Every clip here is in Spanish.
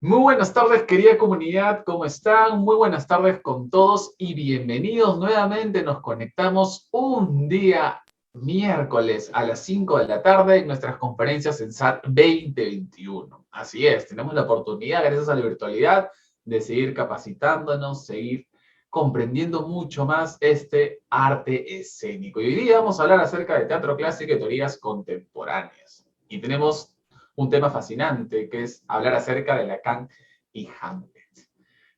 Muy buenas tardes, querida comunidad, ¿cómo están? Muy buenas tardes con todos y bienvenidos nuevamente. Nos conectamos un día miércoles a las 5 de la tarde en nuestras conferencias en SAT 2021. Así es, tenemos la oportunidad, gracias a la virtualidad, de seguir capacitándonos, seguir comprendiendo mucho más este arte escénico. Y hoy día vamos a hablar acerca de teatro clásico y teorías contemporáneas. Y tenemos un tema fascinante, que es hablar acerca de Lacan y Hamlet.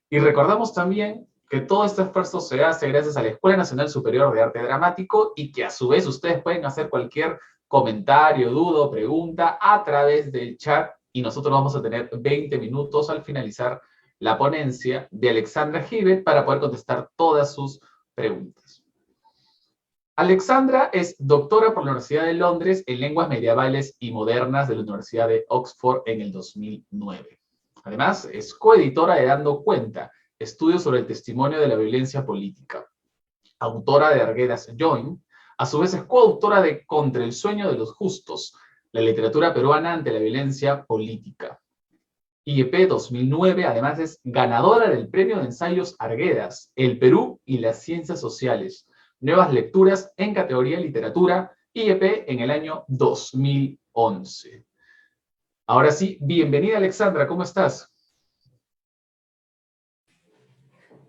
Y recordamos también que todo este esfuerzo se hace gracias a la Escuela Nacional Superior de Arte Dramático y que a su vez ustedes pueden hacer cualquier comentario, duda o pregunta a través del chat y nosotros vamos a tener 20 minutos al finalizar la ponencia de Alexandra Givet para poder contestar todas sus preguntas. Alexandra es doctora por la Universidad de Londres en Lenguas Medievales y Modernas de la Universidad de Oxford en el 2009. Además, es coeditora de Dando Cuenta, estudios sobre el testimonio de la violencia política. Autora de Arguedas Join, a su vez es coautora de Contra el sueño de los justos, la literatura peruana ante la violencia política. IEP 2009, además es ganadora del Premio de Ensayos Arguedas, El Perú y las Ciencias Sociales, Nuevas Lecturas en categoría Literatura, IEP en el año 2011. Ahora sí, bienvenida Alexandra, ¿cómo estás?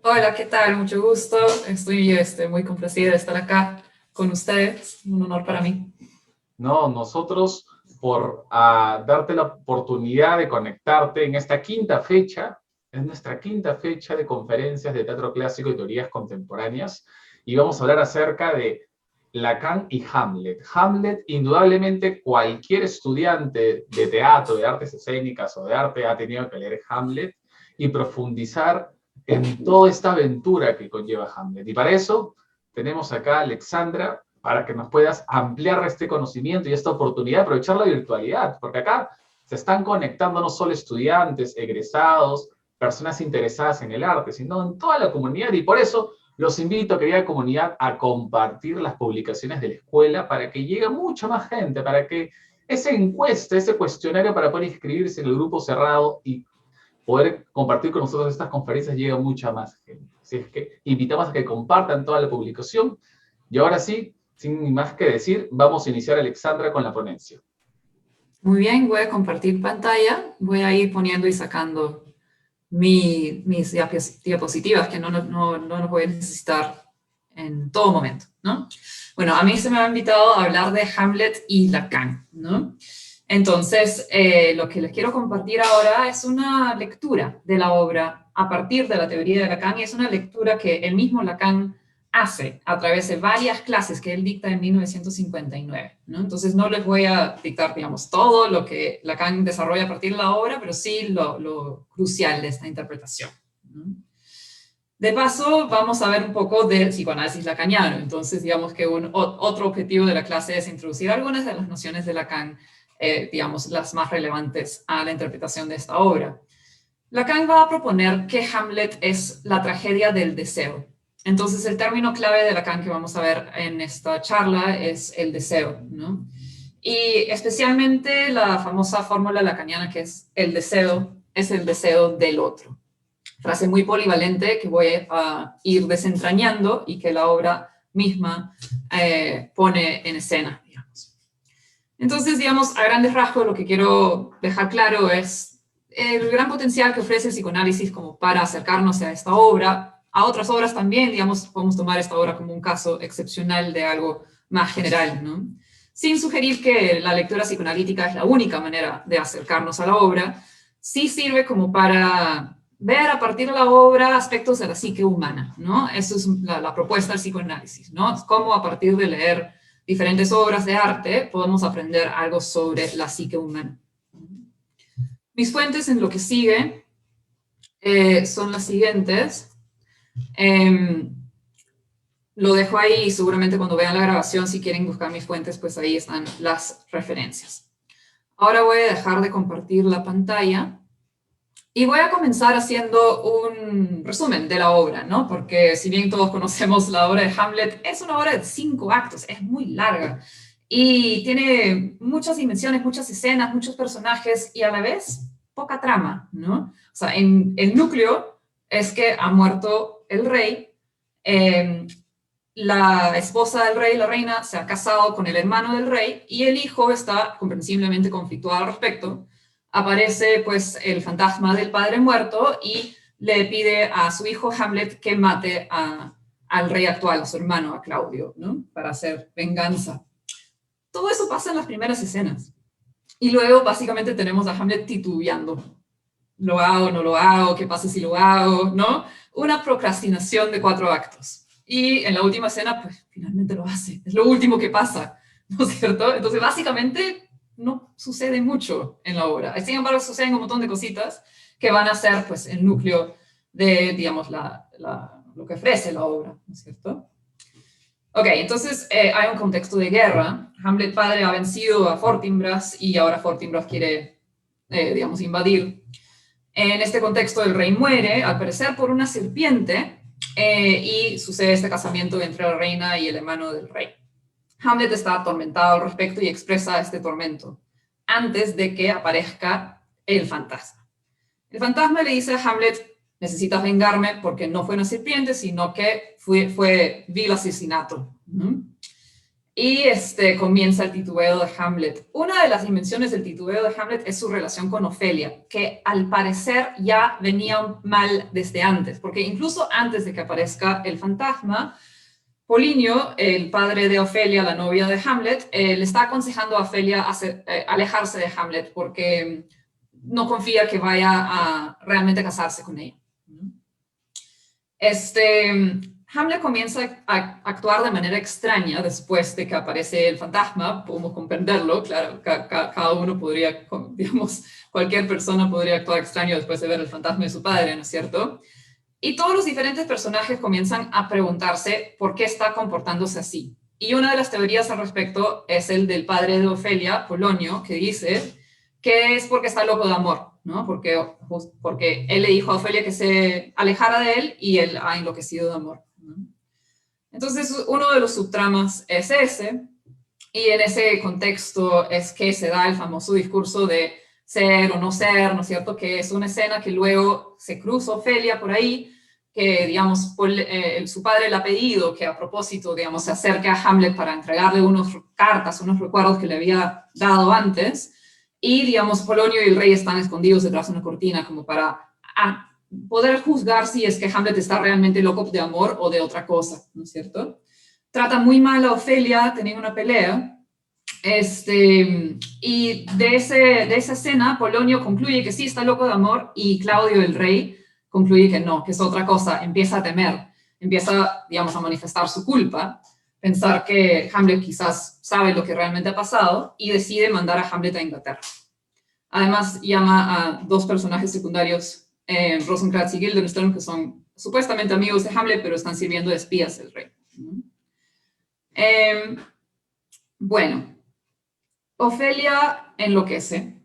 Hola, ¿qué tal? Mucho gusto. Estoy muy complacida de estar acá con ustedes. Un honor para mí. No, nosotros por darte la oportunidad de conectarte en esta quinta fecha, es nuestra quinta fecha de conferencias de teatro clásico y teorías contemporáneas, y vamos a hablar acerca de Lacan y Hamlet. Hamlet, indudablemente cualquier estudiante de teatro, de artes escénicas o de arte ha tenido que leer Hamlet y profundizar en toda esta aventura que conlleva Hamlet. Y para eso tenemos acá a Alexandra para que nos puedas ampliar este conocimiento y esta oportunidad de aprovechar la virtualidad, porque acá se están conectando no solo estudiantes, egresados, personas interesadas en el arte, sino en toda la comunidad, y por eso los invito, querida comunidad, a compartir las publicaciones de la escuela para que llegue mucha más gente, para que esa encuesta, ese cuestionario para poder inscribirse en el grupo cerrado y poder compartir con nosotros estas conferencias llegue a mucha más gente. Así es que invitamos a que compartan toda la publicación. Y ahora sí, sin más que decir, vamos a iniciar, Alexandra, con la ponencia. Muy bien, voy a compartir pantalla. Voy a ir poniendo y sacando mis diapositivas, que no los voy a necesitar en todo momento, ¿no? Bueno, a mí se me ha invitado a hablar de Hamlet y Lacan, ¿no? Entonces, lo que les quiero compartir ahora es una lectura de la obra a partir de la teoría de Lacan, y es una lectura que el mismo Lacan hace a través de varias clases que él dicta en 1959, ¿no? Entonces no les voy a dictar, digamos, todo lo que Lacan desarrolla a partir de la obra, pero sí lo crucial de esta interpretación, ¿no? De paso, vamos a ver un poco del psicoanálisis lacaniano. Entonces, digamos que otro objetivo de la clase es introducir algunas de las nociones de Lacan, digamos, las más relevantes a la interpretación de esta obra. Lacan va a proponer que Hamlet es la tragedia del deseo. Entonces, el término clave de Lacan que vamos a ver en esta charla es el deseo, ¿no? Y especialmente la famosa fórmula lacaniana que es el deseo del otro. Frase muy polivalente que voy a ir desentrañando y que la obra misma pone en escena, digamos. Entonces, digamos, a grandes rasgos lo que quiero dejar claro es el gran potencial que ofrece el psicoanálisis como para acercarnos a esta obra, a otras obras también, digamos, podemos tomar esta obra como un caso excepcional de algo más general, ¿no? Sin sugerir que la lectura psicoanalítica es la única manera de acercarnos a la obra, sí sirve como para ver a partir de la obra aspectos de la psique humana, ¿no? Eso es la propuesta del psicoanálisis, ¿no? Es cómo a partir de leer diferentes obras de arte podemos aprender algo sobre la psique humana. Mis fuentes en lo que sigue son las siguientes. Lo dejo ahí y seguramente cuando vean la grabación, si quieren buscar mis fuentes, pues ahí están las referencias. Ahora voy a dejar de compartir la pantalla y voy a comenzar haciendo un resumen de la obra, ¿no? Porque si bien todos conocemos la obra de Hamlet, es una obra de 5 actos, es muy larga y tiene muchas dimensiones, muchas escenas, muchos personajes y a la vez poca trama, ¿no? O sea, en el núcleo es que ha muerto el rey, la esposa del rey, la reina, se ha casado con el hermano del rey y el hijo está comprensiblemente conflictuado al respecto. Aparece pues el fantasma del padre muerto y le pide a su hijo Hamlet que mate al rey actual, a su hermano, a Claudio, ¿no? Para hacer venganza. Todo eso pasa en las primeras escenas. Y luego básicamente tenemos a Hamlet titubeando. ¿Lo hago, no lo hago? ¿Qué pasa si lo hago? ¿No? Una procrastinación de 4 actos. Y en la última escena, pues finalmente lo hace. Es lo último que pasa, ¿no es cierto? Entonces básicamente no sucede mucho en la obra. Sin embargo, suceden un montón de cositas que van a ser pues el núcleo de, digamos, lo que ofrece la obra, ¿no es cierto? Ok, entonces hay un contexto de guerra. Hamlet padre ha vencido a Fortinbras y ahora Fortinbras quiere, digamos, invadir. En este contexto el rey muere, al parecer por una serpiente, y sucede este casamiento entre la reina y el hermano del rey. Hamlet está atormentado al respecto y expresa este tormento antes de que aparezca el fantasma. El fantasma le dice a Hamlet: necesitas vengarme porque no fue una serpiente, sino que fue vil asesinato. Y comienza el titubeo de Hamlet. Una de las dimensiones del titubeo de Hamlet es su relación con Ofelia, que al parecer ya venía mal desde antes, porque incluso antes de que aparezca el fantasma, Polinio, el padre de Ofelia, la novia de Hamlet, le está aconsejando a Ofelia alejarse de Hamlet porque no confía que vaya a realmente casarse con ella. Hamlet comienza a actuar de manera extraña después de que aparece el fantasma. Podemos comprenderlo, claro, cada uno podría, digamos, cualquier persona podría actuar extraño después de ver el fantasma de su padre, ¿no es cierto? Y todos los diferentes personajes comienzan a preguntarse por qué está comportándose así. Y una de las teorías al respecto es el del padre de Ofelia, Polonio, que dice que es porque está loco de amor, ¿no? Porque él le dijo a Ofelia que se alejara de él y él ha enloquecido de amor, ¿no? Entonces, uno de los subtramas es ese, y en ese contexto es que se da el famoso discurso de ser o no ser, ¿no es cierto? Que es una escena que luego se cruza Ofelia por ahí, que, digamos, su padre le ha pedido que a propósito, digamos, se acerque a Hamlet para entregarle unas cartas, unos recuerdos que le había dado antes, y, digamos, Polonio y el rey están escondidos detrás de una cortina como para poder juzgar si es que Hamlet está realmente loco de amor o de otra cosa, ¿no es cierto? Trata muy mal a Ofelia, tienen una pelea. Y de esa escena, Polonio concluye que sí está loco de amor y Claudio, el rey, concluye que no, que es otra cosa. Empieza a temer, empieza, digamos, a manifestar su culpa, pensar que Hamlet quizás sabe lo que realmente ha pasado y decide mandar a Hamlet a Inglaterra. Además, llama a 2 personajes secundarios, Rosencrantz y Guildenstern, que son supuestamente amigos de Hamlet, pero están sirviendo de espías del rey. Bueno, Ofelia enloquece,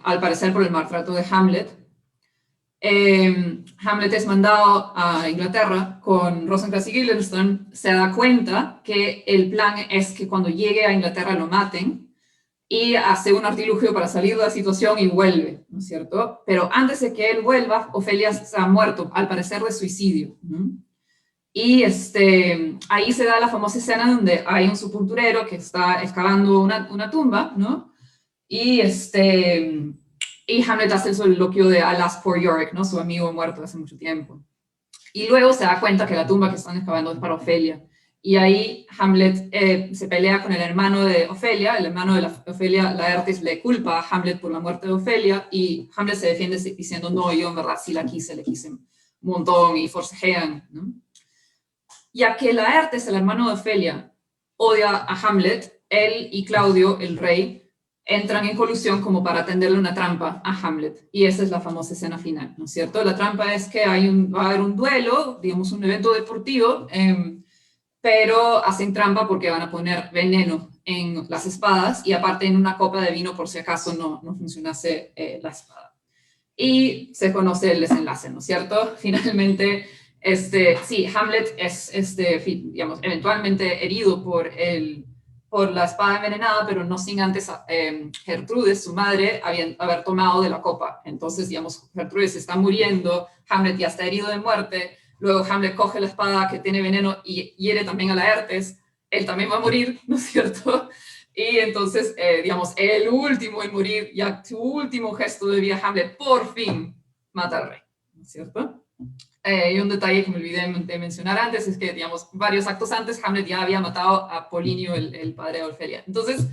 al parecer por el maltrato de Hamlet. Hamlet es mandado a Inglaterra con Rosencrantz y Guildenstern. Se da cuenta que el plan es que cuando llegue a Inglaterra lo maten y hace un artilugio para salir de la situación y vuelve, ¿no es cierto? Pero antes de que él vuelva, Ofelia se ha muerto, al parecer de suicidio, ¿no? Y ahí se da la famosa escena donde hay un sepulturero que está excavando una tumba, ¿no? Y Hamlet hace el soliloquio de Alas poor Yorick, ¿no? Su amigo muerto hace mucho tiempo. Y luego se da cuenta que la tumba que están excavando es para Ofelia. Y ahí Hamlet se pelea con el hermano de Ofelia. El hermano de Ofelia, Laertes, le culpa a Hamlet por la muerte de Ofelia. Y Hamlet se defiende diciendo, no, yo en verdad sí le quise un montón, y forcejean, ¿no? Ya que Laertes, el hermano de Ofelia, odia a Hamlet, él y Claudio, el rey, entran en colusión como para tenderle una trampa a Hamlet. Y esa es la famosa escena final, ¿no es cierto? La trampa es que va a haber un duelo, digamos un evento deportivo, pero hacen trampa porque van a poner veneno en las espadas y aparte en una copa de vino por si acaso no funcionase la espada. Y se conoce el desenlace, ¿no es cierto? Finalmente, sí, Hamlet es, digamos, eventualmente herido por por la espada envenenada, pero no sin antes Gertrudes, su madre, haber tomado de la copa. Entonces, digamos, Gertrudes está muriendo, Hamlet ya está herido de muerte, luego Hamlet coge la espada que tiene veneno y hiere también a Laertes, él también va a morir, ¿no es cierto? Y entonces, digamos, el último en morir, ya su último gesto de vida, Hamlet por fin mata al rey, ¿no es cierto? Y un detalle que me olvidé de mencionar antes es que, digamos, varios actos antes, Hamlet ya había matado a Polinio, el padre de Ofelia. Entonces,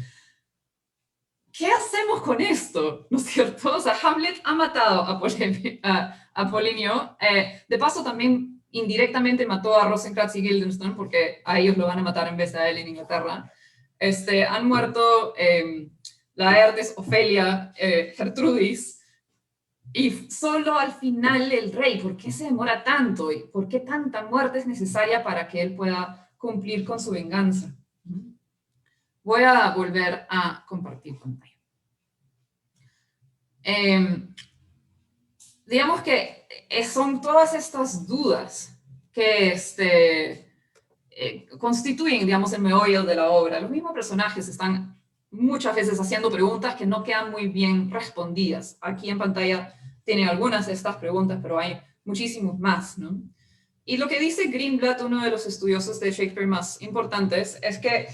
¿qué hacemos con esto? ¿No es cierto? O sea, Hamlet ha matado a Polinio. De paso, también indirectamente mató a Rosencrantz y Guildenstern, porque a ellos lo van a matar en vez de a él en Inglaterra. Han muerto Laertes, Ofelia, Gertrudis, y solo al final el rey. ¿Por qué se demora tanto? ¿Y por qué tanta muerte es necesaria para que él pueda cumplir con su venganza? Voy a volver a compartir pantalla. Digamos que son todas estas dudas que constituyen, digamos, el meollo de la obra. Los mismos personajes están muchas veces haciendo preguntas que no quedan muy bien respondidas. Aquí en pantalla tienen algunas de estas preguntas, pero hay muchísimos más, ¿no? Y lo que dice Greenblatt, uno de los estudiosos de Shakespeare más importantes, es que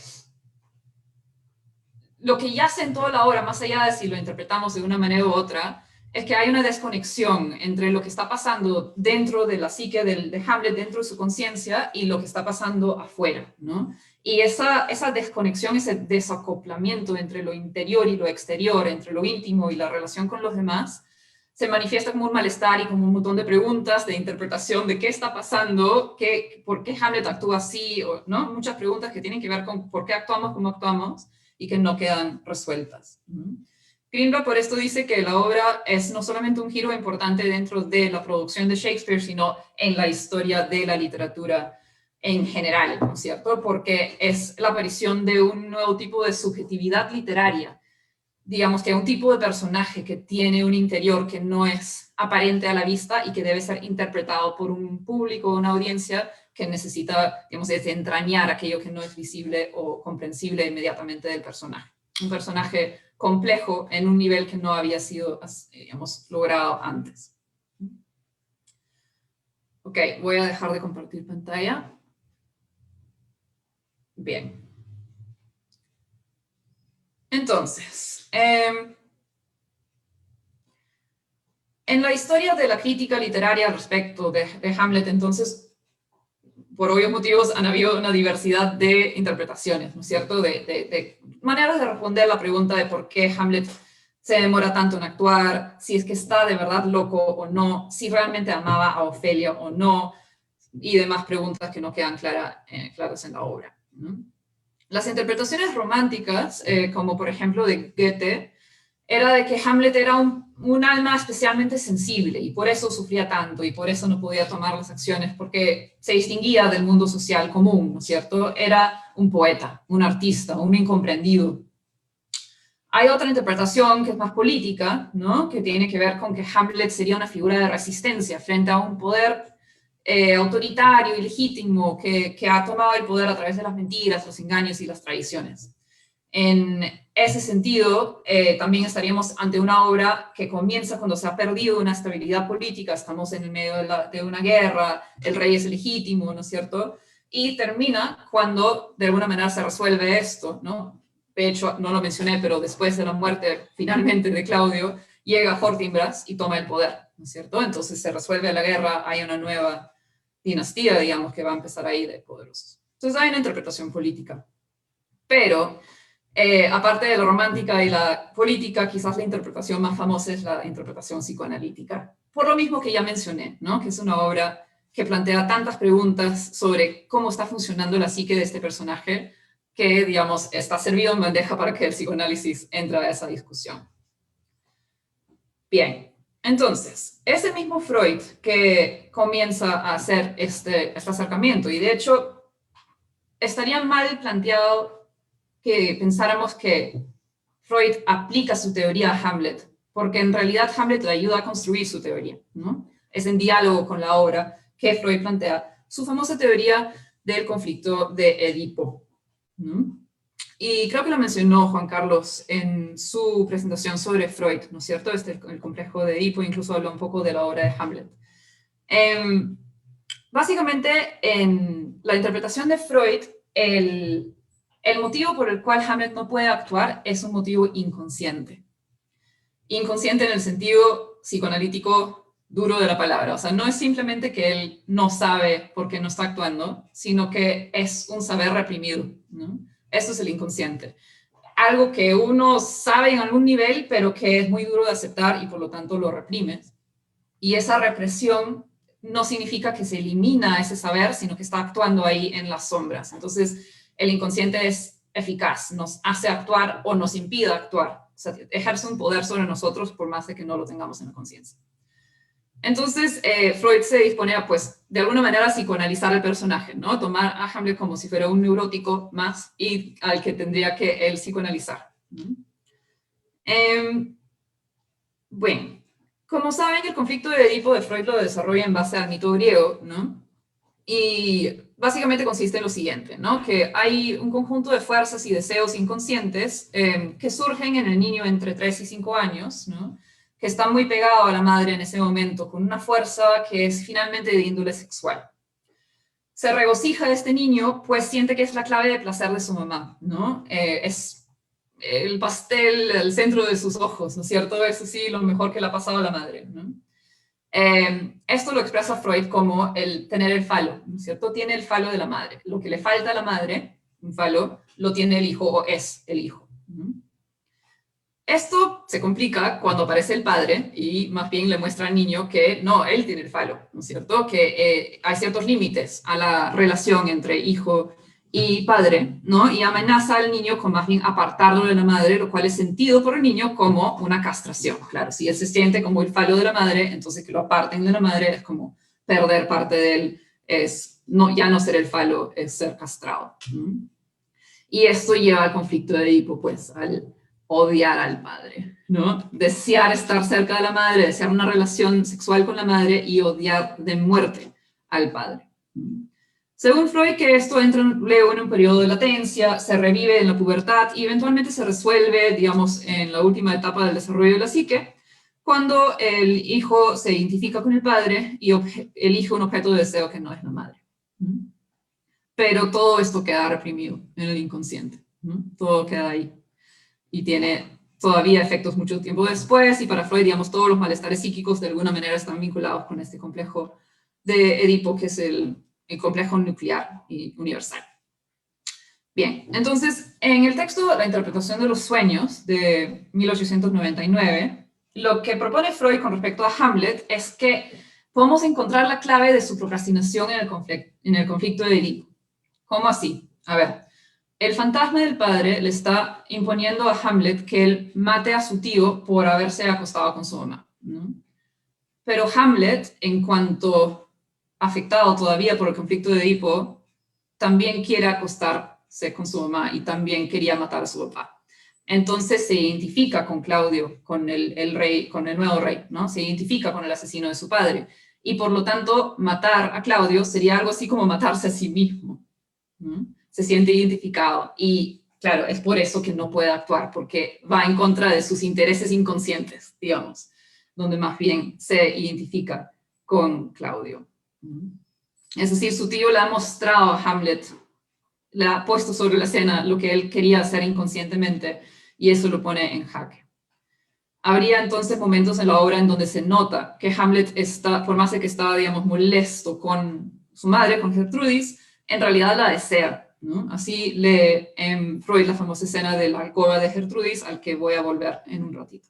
lo que yace en toda la obra, más allá de si lo interpretamos de una manera u otra, es que hay una desconexión entre lo que está pasando dentro de la psique de Hamlet, dentro de su conciencia, y lo que está pasando afuera, ¿no? Y esa desconexión, ese desacoplamiento entre lo interior y lo exterior, entre lo íntimo y la relación con los demás, se manifiesta como un malestar y como un montón de preguntas de interpretación de qué está pasando, por qué Hamlet actúa así, ¿no? Muchas preguntas que tienen que ver con por qué actuamos como actuamos y que no quedan resueltas. Greenblatt por esto dice que la obra es no solamente un giro importante dentro de la producción de Shakespeare, sino en la historia de la literatura en general, ¿no es cierto? Porque es la aparición de un nuevo tipo de subjetividad literaria, digamos que un tipo de personaje que tiene un interior que no es aparente a la vista y que debe ser interpretado por un público, una audiencia que necesita, digamos, desentrañar aquello que no es visible o comprensible inmediatamente del personaje. Un personaje complejo en un nivel que no había sido, digamos, logrado antes. Ok, voy a dejar de compartir pantalla. Bien. Entonces, en la historia de la crítica literaria respecto de Hamlet, entonces, por obvios motivos, han habido una diversidad de interpretaciones, ¿no es cierto? De maneras de responder la pregunta de por qué Hamlet se demora tanto en actuar, si es que está de verdad loco o no, si realmente amaba a Ofelia o no, y demás preguntas que no quedan claras en la obra, ¿no? Las interpretaciones románticas, como por ejemplo de Goethe, era de que Hamlet era un alma especialmente sensible y por eso sufría tanto y por eso no podía tomar las acciones, porque se distinguía del mundo social común, ¿no es cierto? Era un poeta, un artista, un incomprendido. Hay otra interpretación que es más política, ¿no? Que tiene que ver con que Hamlet sería una figura de resistencia frente a un poder autoritario y legítimo que ha tomado el poder a través de las mentiras, los engaños y las traiciones. En ese sentido, también estaríamos ante una obra que comienza cuando se ha perdido una estabilidad política, estamos en el medio de una guerra, el rey es legítimo, ¿no es cierto? Y termina cuando de alguna manera se resuelve esto, ¿no? De hecho, no lo mencioné, pero después de la muerte finalmente de Claudio, llega Fortinbras y toma el poder, ¿no es cierto? Entonces se resuelve la guerra, hay una nueva dinastía, digamos, que va a empezar ahí de poderosos. Entonces hay una interpretación política. Pero aparte de la romántica y la política, quizás la interpretación más famosa es la interpretación psicoanalítica. Por lo mismo que ya mencioné, ¿no? Que es una obra que plantea tantas preguntas sobre cómo está funcionando la psique de este personaje que, digamos, está servido en bandeja para que el psicoanálisis entre a esa discusión. Bien, entonces, ese mismo Freud que comienza a hacer este acercamiento, y de hecho, estaría mal planteado que pensáramos que Freud aplica su teoría a Hamlet, porque en realidad Hamlet le ayuda a construir su teoría, ¿no? Es en diálogo con la obra que Freud plantea su famosa teoría del conflicto de Edipo, ¿no? Y creo que lo mencionó Juan Carlos en su presentación sobre Freud, ¿no es cierto? El complejo de Edipo, incluso habló un poco de la obra de Hamlet. Básicamente, en la interpretación de Freud, el motivo por el cual Hamlet no puede actuar es un motivo inconsciente. Inconsciente en el sentido psicoanalítico duro de la palabra. O sea, no es simplemente que él no sabe por qué no está actuando, sino que es un saber reprimido, ¿no? Eso es el inconsciente. Algo que uno sabe en algún nivel, pero que es muy duro de aceptar y por lo tanto lo reprimes. Y esa represión no significa que se elimina ese saber, sino que está actuando ahí en las sombras. Entonces, el inconsciente es eficaz, nos hace actuar o nos impide actuar. O sea, ejerce un poder sobre nosotros por más de que no lo tengamos en la conciencia. Entonces, Freud se dispone a, pues, de alguna manera psicoanalizar al personaje, ¿no? Tomar a Hamlet como si fuera un neurótico más y al que tendría que él psicoanalizar. Bueno, como saben, el conflicto de Edipo de Freud lo desarrolla en base al mito griego, ¿no? Y básicamente consiste en lo siguiente, ¿no? Que hay un conjunto de fuerzas y deseos inconscientes que surgen en el niño entre 3 y 5 años, ¿no? Que está muy pegado a la madre en ese momento, con una fuerza que es finalmente de índole sexual. Se regocija de este niño, pues siente que es la clave de placer de su mamá, ¿no? Es el pastel al centro de sus ojos, ¿no es cierto? Eso sí, lo mejor que le ha pasado a la madre, ¿no? Esto lo expresa Freud como el tener el falo, ¿no es cierto? Tiene el falo de la madre. Lo que le falta a la madre, un falo, lo tiene el hijo o es el hijo, ¿no? Esto se complica cuando aparece el padre y más bien le muestra al niño que no, él tiene el falo, ¿no es cierto? Que hay ciertos límites a la relación entre hijo y padre, ¿no? Y amenaza al niño con más bien apartarlo de la madre, lo cual es sentido por el niño como una castración. Claro, si él se siente como el falo de la madre, entonces que lo aparten de la madre es como perder parte de él, es no, ya no ser el falo, es ser castrado, ¿no? Y esto lleva al conflicto de Edipo, pues, al odiar al padre, ¿no? Desear estar cerca de la madre, desear una relación sexual con la madre y odiar de muerte al padre. Según Freud, que esto entra luego en un periodo de latencia, se revive en la pubertad y eventualmente se resuelve, digamos, en la última etapa del desarrollo de la psique, cuando el hijo se identifica con el padre y elige un objeto de deseo que no es la madre. Pero todo esto queda reprimido en el inconsciente, ¿no? Todo queda ahí y tiene todavía efectos mucho tiempo después, y para Freud, digamos, todos los malestares psíquicos de alguna manera están vinculados con este complejo de Edipo, que es el complejo nuclear y universal. Bien, entonces, en el texto La interpretación de los sueños, de 1899, lo que propone Freud con respecto a Hamlet es que podemos encontrar la clave de su procrastinación en el conflicto de Edipo. ¿Cómo así? A ver, el fantasma del padre le está imponiendo a Hamlet que él mate a su tío por haberse acostado con su mamá, ¿no? Pero Hamlet, en cuanto afectado todavía por el conflicto de Edipo, también quiere acostarse con su mamá y también quería matar a su papá. Entonces se identifica con Claudio, con el rey, con el nuevo rey, ¿no? Se identifica con el asesino de su padre. Y por lo tanto, matar a Claudio sería algo así como matarse a sí mismo, ¿no? Se siente identificado y, claro, es por eso que no puede actuar, porque va en contra de sus intereses inconscientes, digamos, donde más bien se identifica con Claudio. Es decir, su tío le ha mostrado a Hamlet, le ha puesto sobre la escena lo que él quería hacer inconscientemente y eso lo pone en jaque. Habría entonces momentos en la obra en donde se nota que Hamlet está, por más de que estaba, digamos, molesto con su madre, con Gertrudis, en realidad la desea, ¿no? Así lee en Freud la famosa escena de la alcoba de Gertrudis, al que voy a volver en un ratito.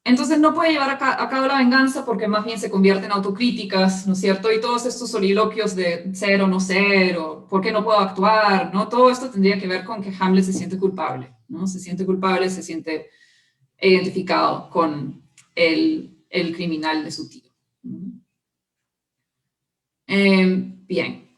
Entonces no puede llevar a cabo la venganza porque más bien se convierte en autocríticas, ¿no es cierto? Y todos estos soliloquios de ser o no ser, o por qué no puedo actuar, ¿no? Todo esto tendría que ver con que Hamlet se siente culpable, ¿no? Se siente culpable, se siente identificado con el criminal de su tío. Bien.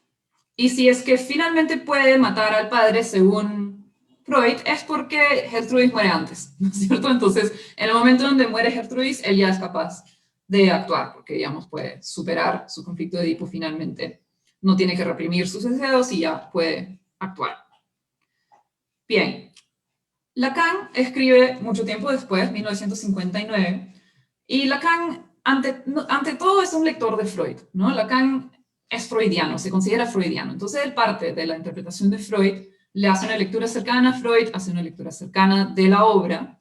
Y si es que finalmente puede matar al padre, según Freud, es porque Gertrudis muere antes, ¿no es cierto? Entonces, en el momento donde muere Gertrudis, él ya es capaz de actuar, porque, digamos, puede superar su conflicto de Edipo finalmente. No tiene que reprimir sus deseos y ya puede actual. Bien, Lacan escribe mucho tiempo después, 1959, y Lacan, ante todo, es un lector de Freud, ¿no? Lacan es freudiano, se considera freudiano. Entonces, él parte de la interpretación de Freud, le hace una lectura cercana a Freud, hace una lectura cercana de la obra,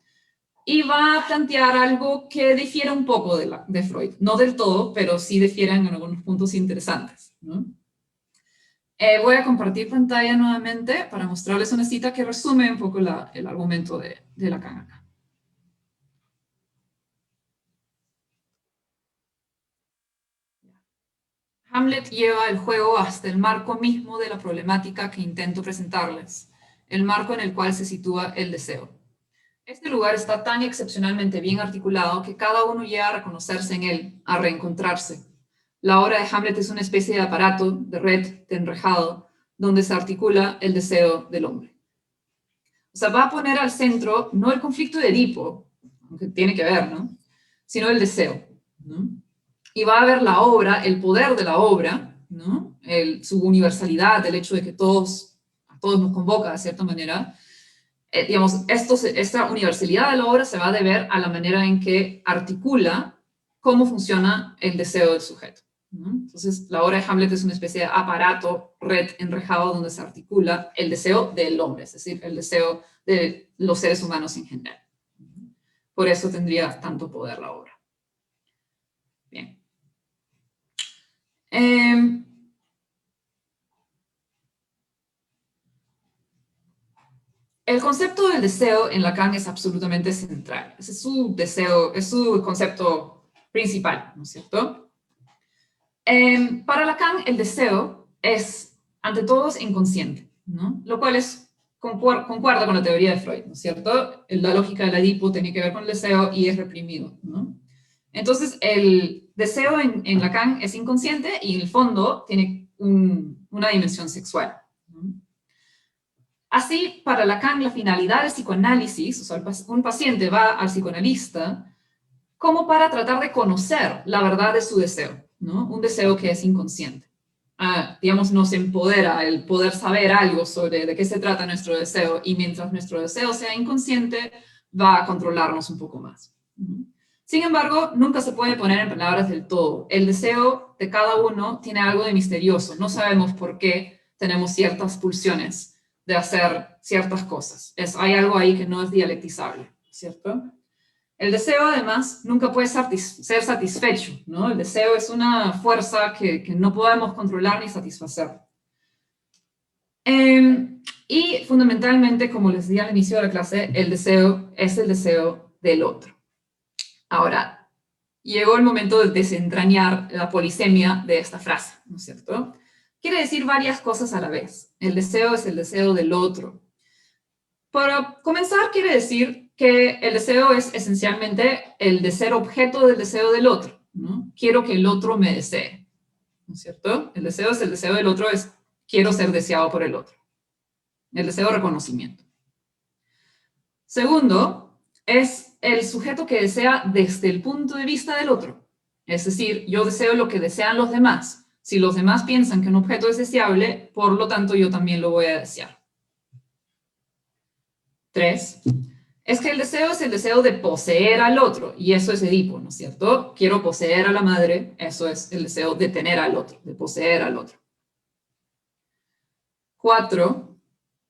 y va a plantear algo que difiere un poco de Freud. No del todo, pero sí difieren en algunos puntos interesantes, ¿no? Voy a compartir pantalla nuevamente para mostrarles una cita que resume un poco el argumento de Lacan acá. Hamlet lleva el juego hasta el marco mismo de la problemática que intento presentarles, el marco en el cual se sitúa el deseo. Este lugar está tan excepcionalmente bien articulado que cada uno llega a reconocerse en él, a reencontrarse. La obra de Hamlet es una especie de aparato, de red, de enrejado, donde se articula el deseo del hombre. O sea, va a poner al centro no el conflicto de Edipo, aunque tiene que ver, ¿no? Sino el deseo, ¿no? Y va a ver la obra, el poder de la obra, ¿no? Su universalidad, el hecho de que a todos nos convoca de cierta manera. Digamos, esta universalidad de la obra se va a deber a la manera en que articula cómo funciona el deseo del sujeto, ¿no? Entonces, la obra de Hamlet es una especie de aparato, red, enrejado, donde se articula el deseo del hombre, es decir, el deseo de los seres humanos en general. Por eso tendría tanto poder la obra. Bien. El concepto del deseo en Lacan es absolutamente central. Ese es su deseo, es su concepto principal, ¿no es cierto? Para Lacan, el deseo es, ante todo, inconsciente, ¿no? Lo cual concuerda con la teoría de Freud, ¿no es cierto? La lógica del Edipo tiene que ver con el deseo y es reprimido, ¿no? Entonces, el deseo en Lacan es inconsciente y en el fondo tiene una dimensión sexual, ¿no? Así, para Lacan, la finalidad del psicoanálisis, o sea, un paciente va al psicoanalista como para tratar de conocer la verdad de su deseo, ¿no? Un deseo que es inconsciente. Digamos, nos empodera el poder saber algo sobre de qué se trata nuestro deseo, y mientras nuestro deseo sea inconsciente, va a controlarnos un poco más. Sin embargo, nunca se puede poner en palabras del todo. El deseo de cada uno tiene algo de misterioso. No sabemos por qué tenemos ciertas pulsiones de hacer ciertas cosas. Hay algo ahí que no es dialectizable, ¿cierto? El deseo, además, nunca puede ser satisfecho, ¿no? El deseo es una fuerza que no podemos controlar ni satisfacer. Y fundamentalmente, como les di al inicio de la clase, el deseo es el deseo del otro. Ahora, llegó el momento de desentrañar la polisemia de esta frase, ¿no es cierto? Quiere decir varias cosas a la vez. El deseo es el deseo del otro. Para comenzar, quiere decir que el deseo es esencialmente el de ser objeto del deseo del otro, ¿no? Quiero que el otro me desee, ¿no es cierto? El deseo es el deseo del otro, es quiero ser deseado por el otro. El deseo de reconocimiento. Segundo, es el sujeto que desea desde el punto de vista del otro. Es decir, yo deseo lo que desean los demás. Si los demás piensan que un objeto es deseable, por lo tanto yo también lo voy a desear. 3. Es que el deseo es el deseo de poseer al otro, y eso es Edipo, ¿no es cierto? Quiero poseer a la madre, eso es el deseo de tener al otro, de poseer al otro. 4.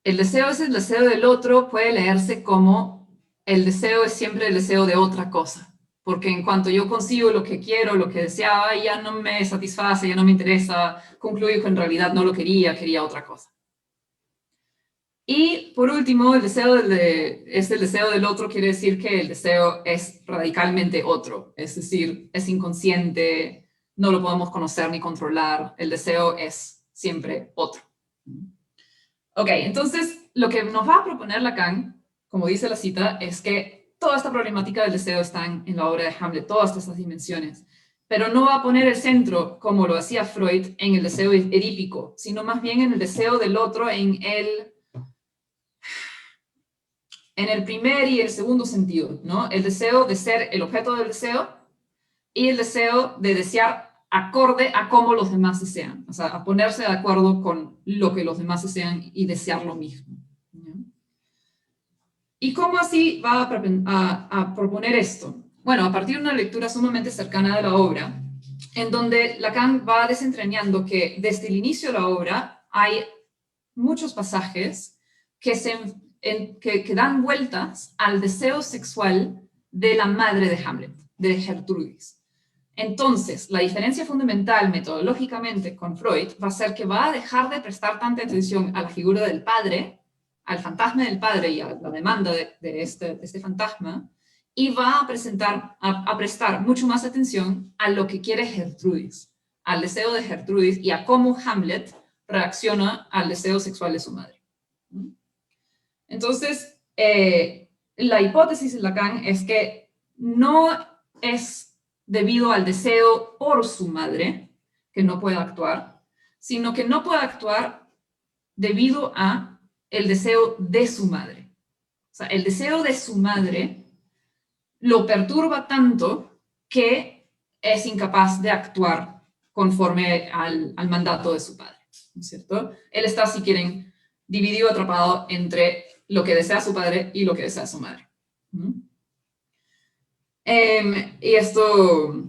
El deseo es el deseo del otro, puede leerse como el deseo es siempre el deseo de otra cosa, porque en cuanto yo consigo lo que quiero, lo que deseaba, ya no me satisface, ya no me interesa, concluyo que en realidad no lo quería otra cosa. Y por último, el deseo es el deseo del otro, quiere decir que el deseo es radicalmente otro, es decir, es inconsciente, no lo podemos conocer ni controlar, el deseo es siempre otro. Ok, entonces lo que nos va a proponer Lacan, como dice la cita, es que toda esta problemática del deseo está en la obra de Hamlet, todas estas dimensiones, pero no va a poner el centro, como lo hacía Freud, en el deseo edípico, sino más bien en el deseo del otro, en el primer y el segundo sentido, ¿no? El deseo de ser el objeto del deseo y el deseo de desear acorde a cómo los demás desean, o sea, a ponerse de acuerdo con lo que los demás desean y desear lo mismo. ¿Ya? ¿Y cómo así va a proponer esto? Bueno, a partir de una lectura sumamente cercana de la obra, en donde Lacan va desentrañando que desde el inicio de la obra hay muchos pasajes que dan vueltas al deseo sexual de la madre de Hamlet, de Gertrudis. Entonces, la diferencia fundamental metodológicamente con Freud va a ser que va a dejar de prestar tanta atención a la figura del padre, al fantasma del padre y a la demanda de este fantasma, y va a prestar mucho más atención a lo que quiere Gertrudis, al deseo de Gertrudis y a cómo Hamlet reacciona al deseo sexual de su madre. Entonces, la hipótesis de Lacan es que no es debido al deseo por su madre que no puede actuar, sino que no puede actuar debido a el deseo de su madre. O sea, el deseo de su madre lo perturba tanto que es incapaz de actuar conforme al mandato de su padre, ¿no es cierto? Él está, si quieren, dividido, atrapado entre lo que desea su padre y lo que desea su madre. Y esto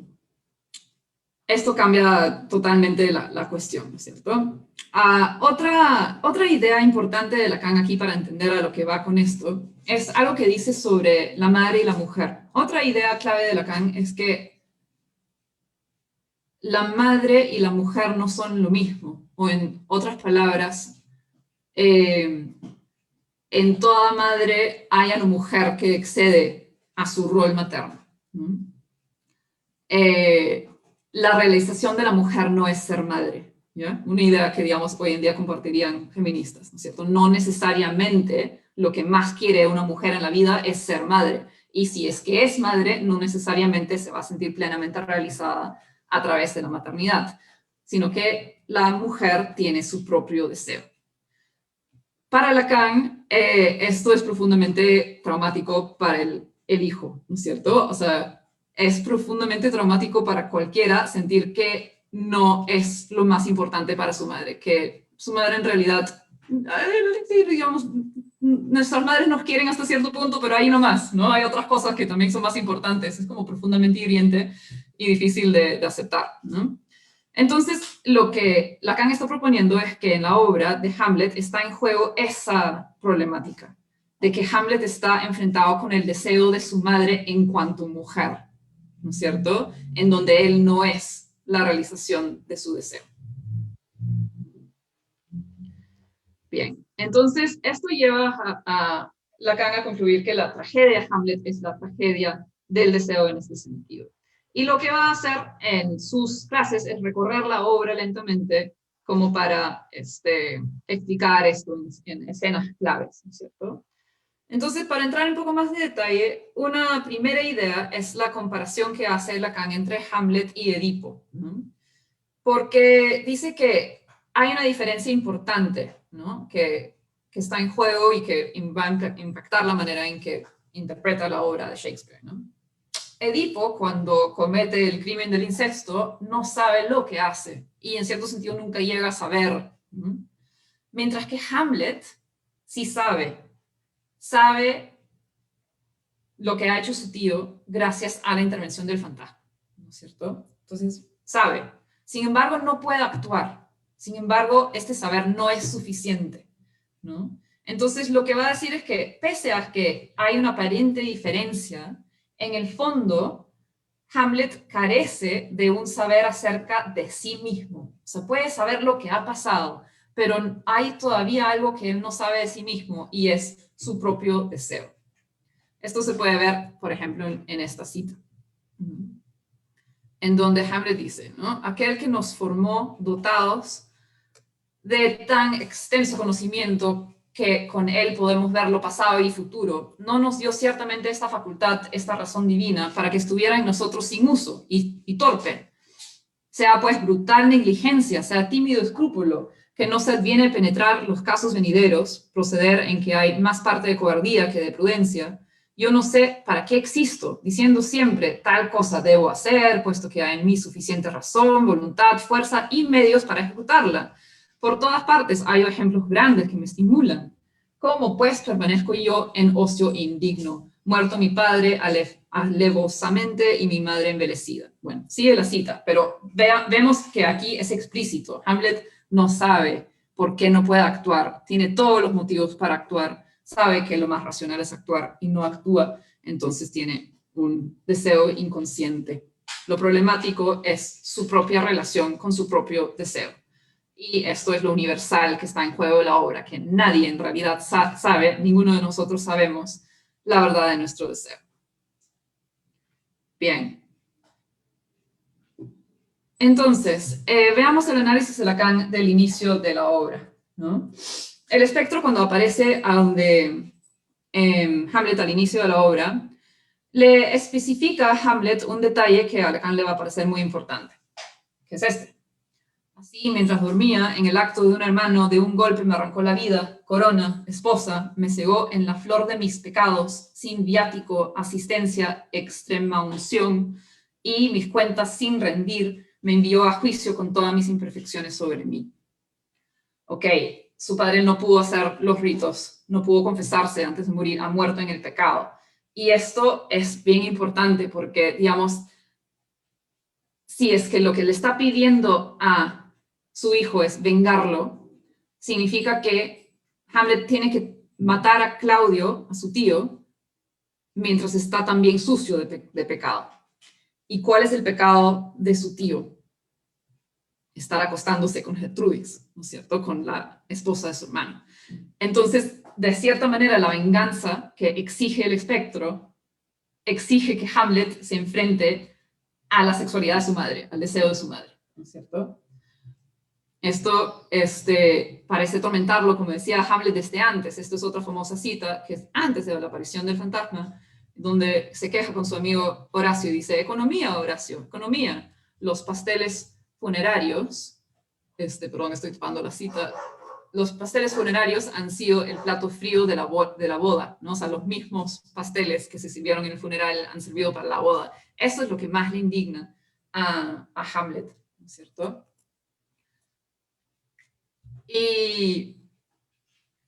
cambia totalmente la cuestión, ¿no es cierto? Otra idea importante de Lacan aquí para entender a lo que va con esto es algo que dice sobre la madre y la mujer. Otra idea clave de Lacan es que la madre y la mujer no son lo mismo, o en otras palabras, en toda madre hay una mujer que excede a su rol materno. La realización de la mujer no es ser madre, ¿ya? Una idea que, digamos, hoy en día compartirían feministas, ¿no es cierto? No necesariamente lo que más quiere una mujer en la vida es ser madre, y si es que es madre, no necesariamente se va a sentir plenamente realizada a través de la maternidad, sino que la mujer tiene su propio deseo. Para Lacan, esto es profundamente traumático para el hijo, ¿no es cierto? O sea, es profundamente traumático para cualquiera sentir que no es lo más importante para su madre, que su madre en realidad, digamos, nuestras madres nos quieren hasta cierto punto, pero ahí no más, ¿no? Hay otras cosas que también son más importantes, es como profundamente hiriente y difícil de aceptar, ¿no? Entonces, lo que Lacan está proponiendo es que en la obra de Hamlet está en juego esa problemática, de que Hamlet está enfrentado con el deseo de su madre en cuanto mujer, ¿no es cierto? En donde él no es la realización de su deseo. Bien, entonces esto lleva a Lacan a concluir que la tragedia de Hamlet es la tragedia del deseo en este sentido. Y lo que va a hacer en sus clases es recorrer la obra lentamente como para explicar esto en escenas claves, ¿no es cierto? Entonces, para entrar un poco más de detalle, una primera idea es la comparación que hace Lacan entre Hamlet y Edipo, ¿no? Porque dice que hay una diferencia importante, ¿no? que está en juego y que va a impactar la manera en que interpreta la obra de Shakespeare, ¿no? Edipo, cuando comete el crimen del incesto, no sabe lo que hace y en cierto sentido nunca llega a saber, ¿no? Mientras que Hamlet sí sabe lo que ha hecho su tío gracias a la intervención del fantasma, ¿no es cierto? Entonces, sabe. Sin embargo, no puede actuar. Sin embargo, este saber no es suficiente, ¿no? Entonces, lo que va a decir es que, pese a que hay una aparente diferencia, en el fondo, Hamlet carece de un saber acerca de sí mismo. O sea, puede saber lo que ha pasado, pero hay todavía algo que él no sabe de sí mismo y es su propio deseo. Esto se puede ver, por ejemplo, en esta cita, en donde Hamlet dice, ¿no? Aquel que nos formó dotados de tan extenso conocimiento que con él podemos ver lo pasado y futuro, no nos dio ciertamente esta facultad, esta razón divina, para que estuviera en nosotros sin uso y torpe. Sea pues brutal negligencia, sea tímido escrúpulo, que no se adviene penetrar los casos venideros, proceder en que hay más parte de cobardía que de prudencia, Yo no sé para qué existo, diciendo siempre tal cosa debo hacer, puesto que hay en mí suficiente razón, voluntad, fuerza y medios para ejecutarla. Por todas partes hay ejemplos grandes que me estimulan. ¿Cómo pues permanezco yo en ocio indigno? Muerto mi padre alevosamente y mi madre envelecida. Bueno, sigue la cita, pero vemos que aquí es explícito. Hamlet no sabe por qué no puede actuar. Tiene todos los motivos para actuar. Sabe que lo más racional es actuar y no actúa. Entonces tiene un deseo inconsciente. Lo problemático es su propia relación con su propio deseo. Y esto es lo universal que está en juego de la obra, que nadie en realidad sabe, ninguno de nosotros sabemos la verdad de nuestro deseo. Bien. Entonces, veamos el análisis de Lacan del inicio de la obra, ¿no? El espectro, cuando aparece a donde Hamlet al inicio de la obra, le especifica a Hamlet un detalle que a Lacan le va a parecer muy importante, que es este. Así, mientras dormía, en el acto de un hermano, de un golpe me arrancó la vida, corona, esposa, me cegó en la flor de mis pecados, sin viático, asistencia, extrema unción, y mis cuentas sin rendir, me envió a juicio con todas mis imperfecciones sobre mí. Ok, su padre no pudo hacer los ritos, no pudo confesarse antes de morir, ha muerto en el pecado. Y esto es bien importante porque, digamos, si es que lo que le está pidiendo a su hijo es vengarlo, significa que Hamlet tiene que matar a Claudio, a su tío, mientras está también sucio de pecado. ¿Y cuál es el pecado de su tío? Estar acostándose con Gertrudis, ¿no es cierto? Con la esposa de su hermano. Entonces, de cierta manera, la venganza que exige el espectro exige que Hamlet se enfrente a la sexualidad de su madre, al deseo de su madre, ¿no es cierto? Esto parece atormentarlo, como decía Hamlet desde antes. Esto es otra famosa cita, que es antes de la aparición del fantasma, donde se queja con su amigo Horacio y dice, economía, Horacio, economía. Los pasteles funerarios, perdón, estoy tapando la cita, los pasteles funerarios han sido el plato frío de la boda, ¿no? O sea, los mismos pasteles que se sirvieron en el funeral han servido para la boda. Eso es lo que más le indigna a Hamlet, ¿no es cierto? Y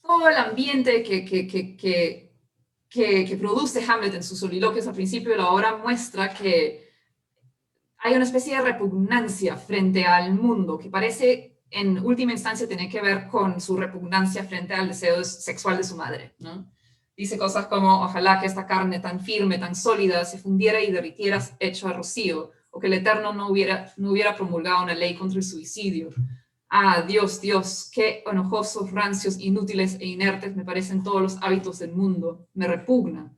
todo el ambiente que produce Hamlet en sus soliloquios al principio de la obra muestra que hay una especie de repugnancia frente al mundo que parece en última instancia tener que ver con su repugnancia frente al deseo sexual de su madre, ¿no? Dice cosas como, ojalá que esta carne tan firme, tan sólida, se fundiera y derritiera hecho a rocío, o que el Eterno no hubiera promulgado una ley contra el suicidio. Ah, Dios, Dios, qué enojosos, rancios, inútiles e inertes me parecen todos los hábitos del mundo. Me repugna.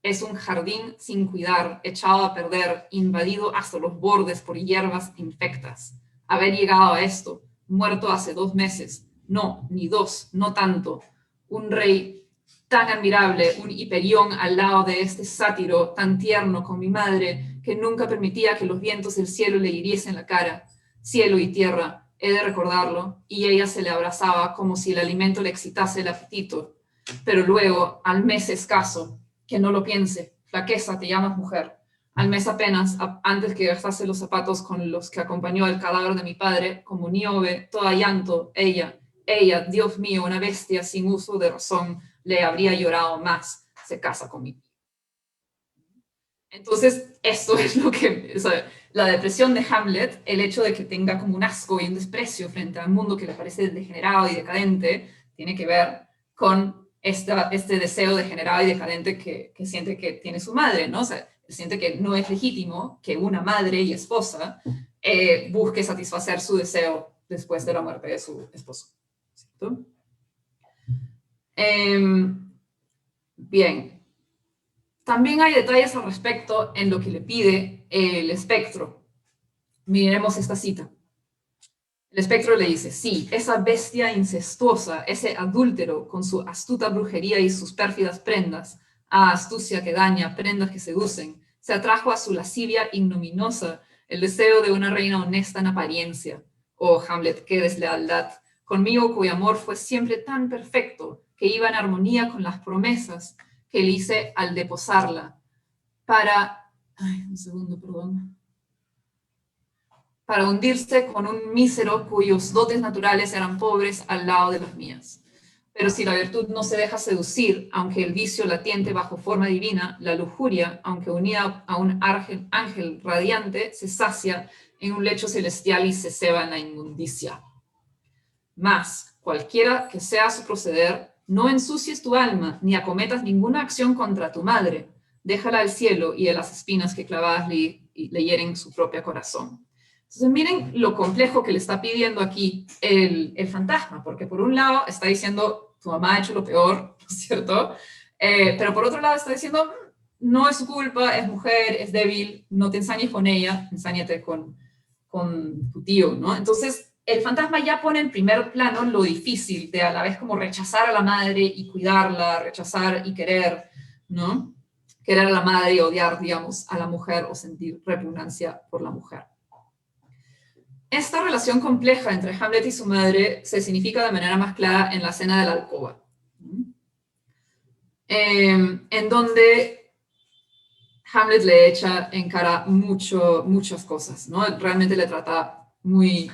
Es un jardín sin cuidar, echado a perder, invadido hasta los bordes por hierbas infectas. Haber llegado a esto, muerto hace 2 meses, no, ni 2, no tanto. Un rey tan admirable, un Hiperión al lado de este sátiro tan tierno con mi madre, que nunca permitía que los vientos del cielo le hiriesen la cara. Cielo y tierra, he de recordarlo, y ella se le abrazaba como si el alimento le excitase el apetito. Pero luego, al mes escaso, que no lo piense, flaqueza, te llamas mujer. Al mes apenas, antes que gastase los zapatos con los que acompañó al cadáver de mi padre, como Níobe, toda llanto, ella, Dios mío, una bestia sin uso de razón, le habría llorado más, se casa conmigo. Entonces, esto es lo que, o sea, la depresión de Hamlet, el hecho de que tenga como un asco y un desprecio frente al mundo que le parece degenerado y decadente, tiene que ver con este deseo degenerado y decadente que siente que tiene su madre, ¿no? O sea, siente que no es legítimo que una madre y esposa busque satisfacer su deseo después de la muerte de su esposo. ¿Cierto? Bien. También hay detalles al respecto en lo que le pide el espectro. Miremos esta cita. El espectro le dice, sí, esa bestia incestuosa, ese adúltero con su astuta brujería y sus pérfidas prendas, astucia que daña, prendas que seducen, se atrajo a su lascivia ignominiosa el deseo de una reina honesta en apariencia. Oh, Hamlet, qué deslealtad. Conmigo cuyo amor fue siempre tan perfecto, que iba en armonía con las promesas, que él hice al deposarla para, un segundo, perdón, para hundirse con un mísero cuyos dotes naturales eran pobres al lado de las mías. Pero si la virtud no se deja seducir, aunque el vicio latiente bajo forma divina, la lujuria, aunque unida a un ángel radiante, se sacia en un lecho celestial y se ceba en la inmundicia. Mas, cualquiera que sea su proceder, no ensucies tu alma, ni acometas ninguna acción contra tu madre. Déjala al cielo y de las espinas que clavadas le hieren su propio corazón. Entonces, miren lo complejo que le está pidiendo aquí el fantasma, porque por un lado está diciendo, tu mamá ha hecho lo peor, ¿no es cierto? Pero por otro lado está diciendo, no es su culpa, es mujer, es débil, no te ensañes con ella, ensáñate con tu tío, ¿no? Entonces, el fantasma ya pone en primer plano lo difícil de a la vez como rechazar a la madre y cuidarla, rechazar y querer, ¿no? Querer a la madre y odiar, digamos, a la mujer o sentir repugnancia por la mujer. Esta relación compleja entre Hamlet y su madre se significa de manera más clara en la escena de la alcoba, en donde Hamlet le echa en cara muchas cosas, ¿no? Realmente le trata muy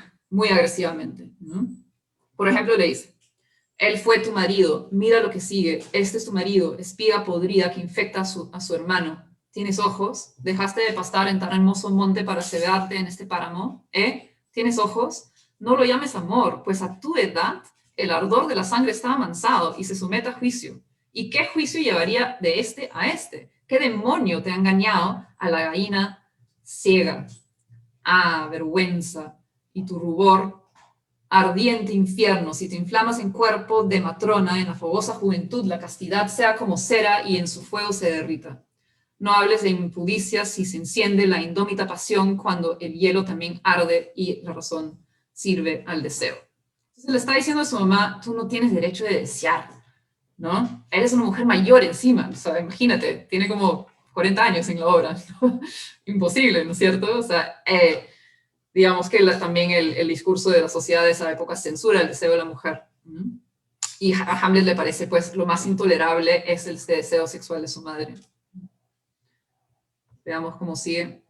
agresivamente, ¿no? Por ejemplo, le dice, él fue tu marido, mira lo que sigue, este es tu marido, espiga podrida que infecta a su hermano. ¿Tienes ojos? ¿Dejaste de pastar en tan hermoso monte para cebarte en este páramo? ¿Tienes ojos? No lo llames amor, pues a tu edad el ardor de la sangre está amansado y se somete a juicio. ¿Y qué juicio llevaría de este a este? ¿Qué demonio te ha engañado a la gallina ciega? Ah, vergüenza y tu rubor, ardiente infierno, si te inflamas en cuerpo de matrona, en la fogosa juventud, la castidad sea como cera y en su fuego se derrita. No hables de impudicias si se enciende la indómita pasión cuando el hielo también arde y la razón sirve al deseo. Entonces le está diciendo a su mamá, tú no tienes derecho de desear, ¿no? Eres una mujer mayor encima, o sea, imagínate, tiene como 40 años en la obra, ¿no? Imposible, ¿no es cierto? O sea, digamos que también el discurso de la sociedad de esa época censura el deseo de la mujer. ¿No? Y a Hamlet le parece, pues, lo más intolerable es el deseo sexual de su madre. Veamos cómo sigue.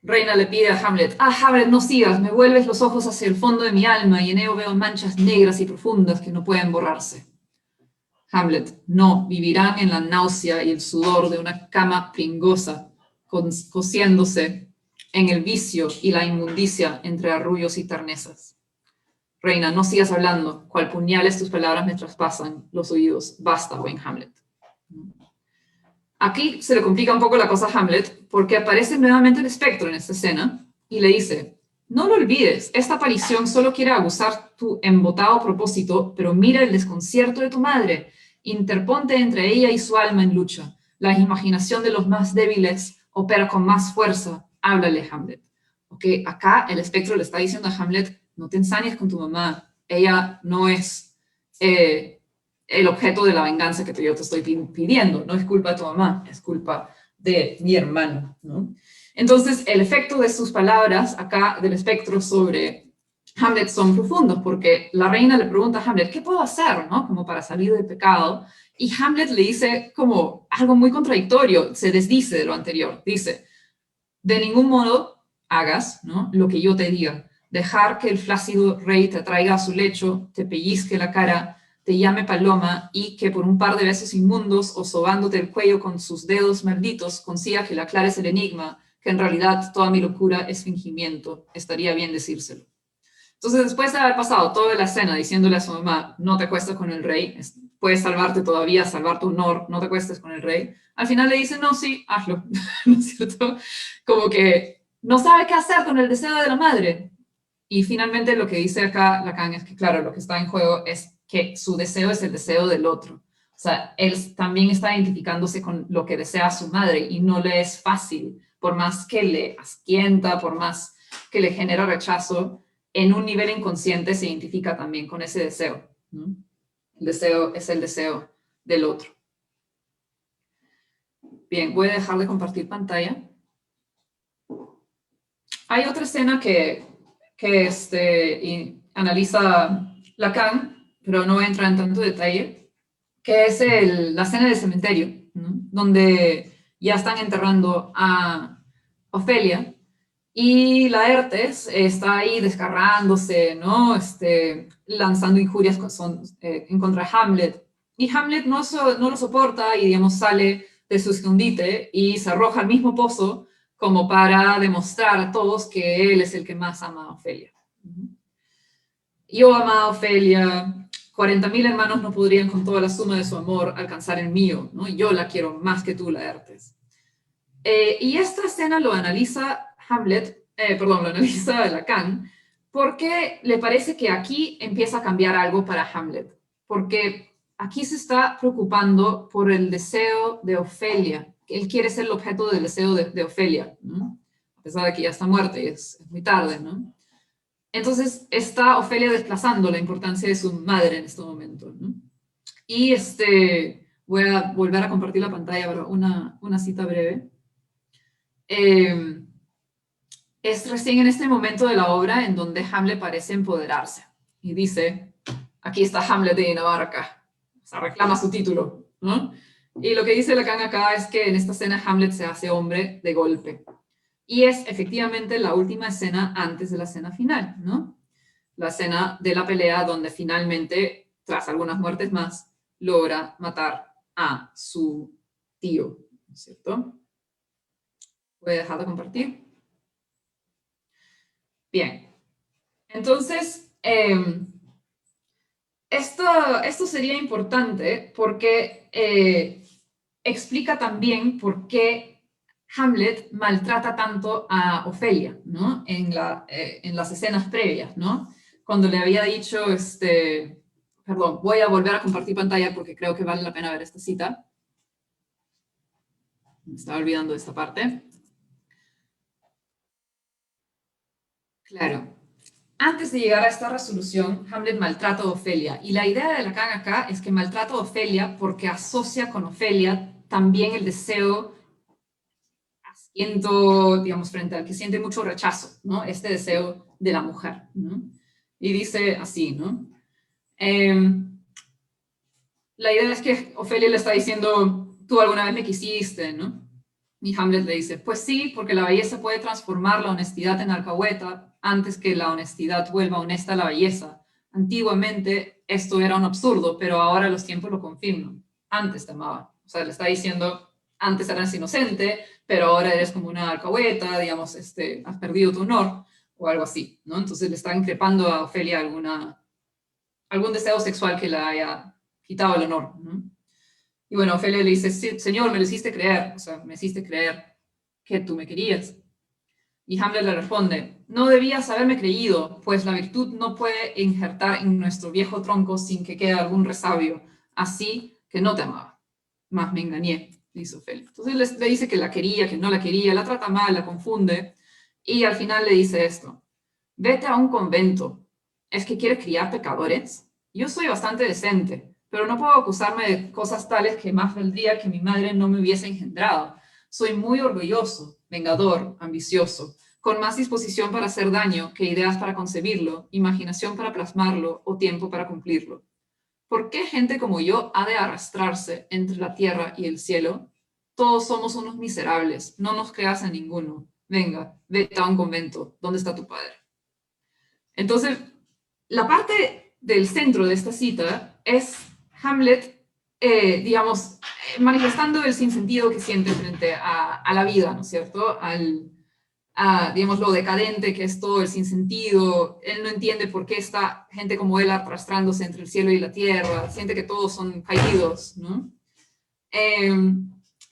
Reina le pide a Hamlet, Hamlet, no sigas, me vuelves los ojos hacia el fondo de mi alma y en ello veo manchas negras y profundas que no pueden borrarse. Hamlet, no, vivirán en la náusea y el sudor de una cama pringosa, cociéndose en el vicio y la inmundicia entre arrullos y ternezas. Reina, no sigas hablando, cual puñales tus palabras me traspasan los oídos. Basta, buen Hamlet. Aquí se le complica un poco la cosa a Hamlet, porque aparece nuevamente el espectro en esta escena, y le dice, no lo olvides, esta aparición solo quiere abusar tu embotado propósito, pero mira el desconcierto de tu madre, interponte entre ella y su alma en lucha. La imaginación de los más débiles opera con más fuerza. Háblale, Hamlet. Okay, acá el espectro le está diciendo a Hamlet, no te ensañes con tu mamá, ella no es el objeto de la venganza que yo te estoy pidiendo, no es culpa de tu mamá, es culpa de mi hermano, ¿no? Entonces, el efecto de sus palabras acá del espectro sobre Hamlet son profundos, porque la reina le pregunta a Hamlet, ¿qué puedo hacer, no? Como para salir del pecado, y Hamlet le dice como algo muy contradictorio, se desdice de lo anterior, dice, de ningún modo hagas, ¿no? Lo que yo te diga, dejar que el flácido rey te traiga a su lecho, te pellizque la cara, te llame paloma y que por un par de besos inmundos o sobándote el cuello con sus dedos malditos consiga que le aclares el enigma, que en realidad toda mi locura es fingimiento. Estaría bien decírselo. Entonces, después de haber pasado toda la escena diciéndole a su mamá, no te acuestes con el rey, puedes salvarte todavía, salvar tu honor, no te acuestes con el rey, al final le dice, no, sí, hazlo, ¿no es cierto? Como que no sabe qué hacer con el deseo de la madre. Y finalmente lo que dice acá Lacan es que, claro, lo que está en juego es que su deseo es el deseo del otro. O sea, él también está identificándose con lo que desea su madre y no le es fácil, por más que le asquienta, por más que le genera rechazo, en un nivel inconsciente se identifica también con ese deseo, ¿no? El deseo es el deseo del otro. Bien, voy a dejar de compartir pantalla. Hay otra escena que analiza Lacan, pero no entra en tanto detalle, que es la escena del cementerio, ¿no? Donde ya están enterrando a Ofelia, y Laertes está ahí descarrándose, ¿no? Lanzando injurias en contra de Hamlet. Y Hamlet no lo soporta y, digamos, sale de su escondite y se arroja al mismo pozo como para demostrar a todos que él es el que más ama a Ofelia. Yo amaba a Ofelia, 40.000 hermanos no podrían con toda la suma de su amor alcanzar el mío, ¿no? Yo la quiero más que tú, Laertes. Y esta escena lo analiza lo analiza Lacan, porque le parece que aquí empieza a cambiar algo para Hamlet, porque aquí se está preocupando por el deseo de Ofelia. Él quiere ser el objeto del deseo de Ofelia, ¿no? A pesar de que ya está muerta y es muy tarde, ¿no? Entonces está Ofelia desplazando la importancia de su madre en este momento, ¿no? Y voy a volver a compartir la pantalla para una cita breve. Es recién en este momento de la obra en donde Hamlet parece empoderarse y dice, aquí está Hamlet de Dinamarca, o sea, reclama su título, ¿no? Y lo que dice Lacan acá es que en esta escena Hamlet se hace hombre de golpe. Y es efectivamente la última escena antes de la escena final, ¿no? La escena de la pelea donde finalmente, tras algunas muertes más, logra matar a su tío, ¿no es cierto? Voy a dejar de compartir. Bien, entonces, esto sería importante porque explica también por qué Hamlet maltrata tanto a Ofelia, ¿no? En las escenas previas, ¿no? Cuando le había dicho, perdón, voy a volver a compartir pantalla porque creo que vale la pena ver esta cita. Me estaba olvidando de esta parte. Claro. Antes de llegar a esta resolución, Hamlet maltrata a Ofelia. Y la idea de Lacan acá es que maltrata a Ofelia porque asocia con Ofelia también el deseo, digamos, frente al que siente mucho rechazo, ¿no? Este deseo de la mujer, ¿no? Y dice así, ¿no? La idea es que Ofelia le está diciendo, tú alguna vez me quisiste, ¿no? Y Hamlet le dice, pues sí, porque la belleza puede transformar la honestidad en alcahueta antes que la honestidad vuelva honesta a la belleza. Antiguamente esto era un absurdo, pero ahora los tiempos lo confirman. Antes te amaba. O sea, le está diciendo, antes eras inocente, pero ahora eres como una alcahueta, digamos, has perdido tu honor, o algo así, ¿no? Entonces le está increpando a Ofelia algún deseo sexual que le haya quitado el honor, ¿no? Y bueno, Ofelia le dice, sí, Señor, me lo hiciste creer, o sea, me hiciste creer que tú me querías. Y Hamlet le responde, no debías haberme creído, pues la virtud no puede injertar en nuestro viejo tronco sin que quede algún resabio, así que no te amaba. Más me engañé, dice Ofelia. Entonces le dice que la quería, que no la quería, la trata mal, la confunde, y al final le dice esto, vete a un convento, ¿es que quieres criar pecadores? Yo soy bastante decente, pero no puedo acusarme de cosas tales que más valdría que mi madre no me hubiese engendrado. Soy muy orgulloso, vengador, ambicioso, con más disposición para hacer daño que ideas para concebirlo, imaginación para plasmarlo o tiempo para cumplirlo. ¿Por qué gente como yo ha de arrastrarse entre la tierra y el cielo? Todos somos unos miserables, no nos creas a ninguno. Venga, vete a un convento. ¿Dónde está tu padre? Entonces, la parte del centro de esta cita es Hamlet, digamos, manifestando el sinsentido que siente frente a la vida, ¿no es cierto? Digamos, lo decadente que es todo el sinsentido. Él no entiende por qué está gente como él arrastrándose entre el cielo y la tierra, siente que todos son caídos, ¿no?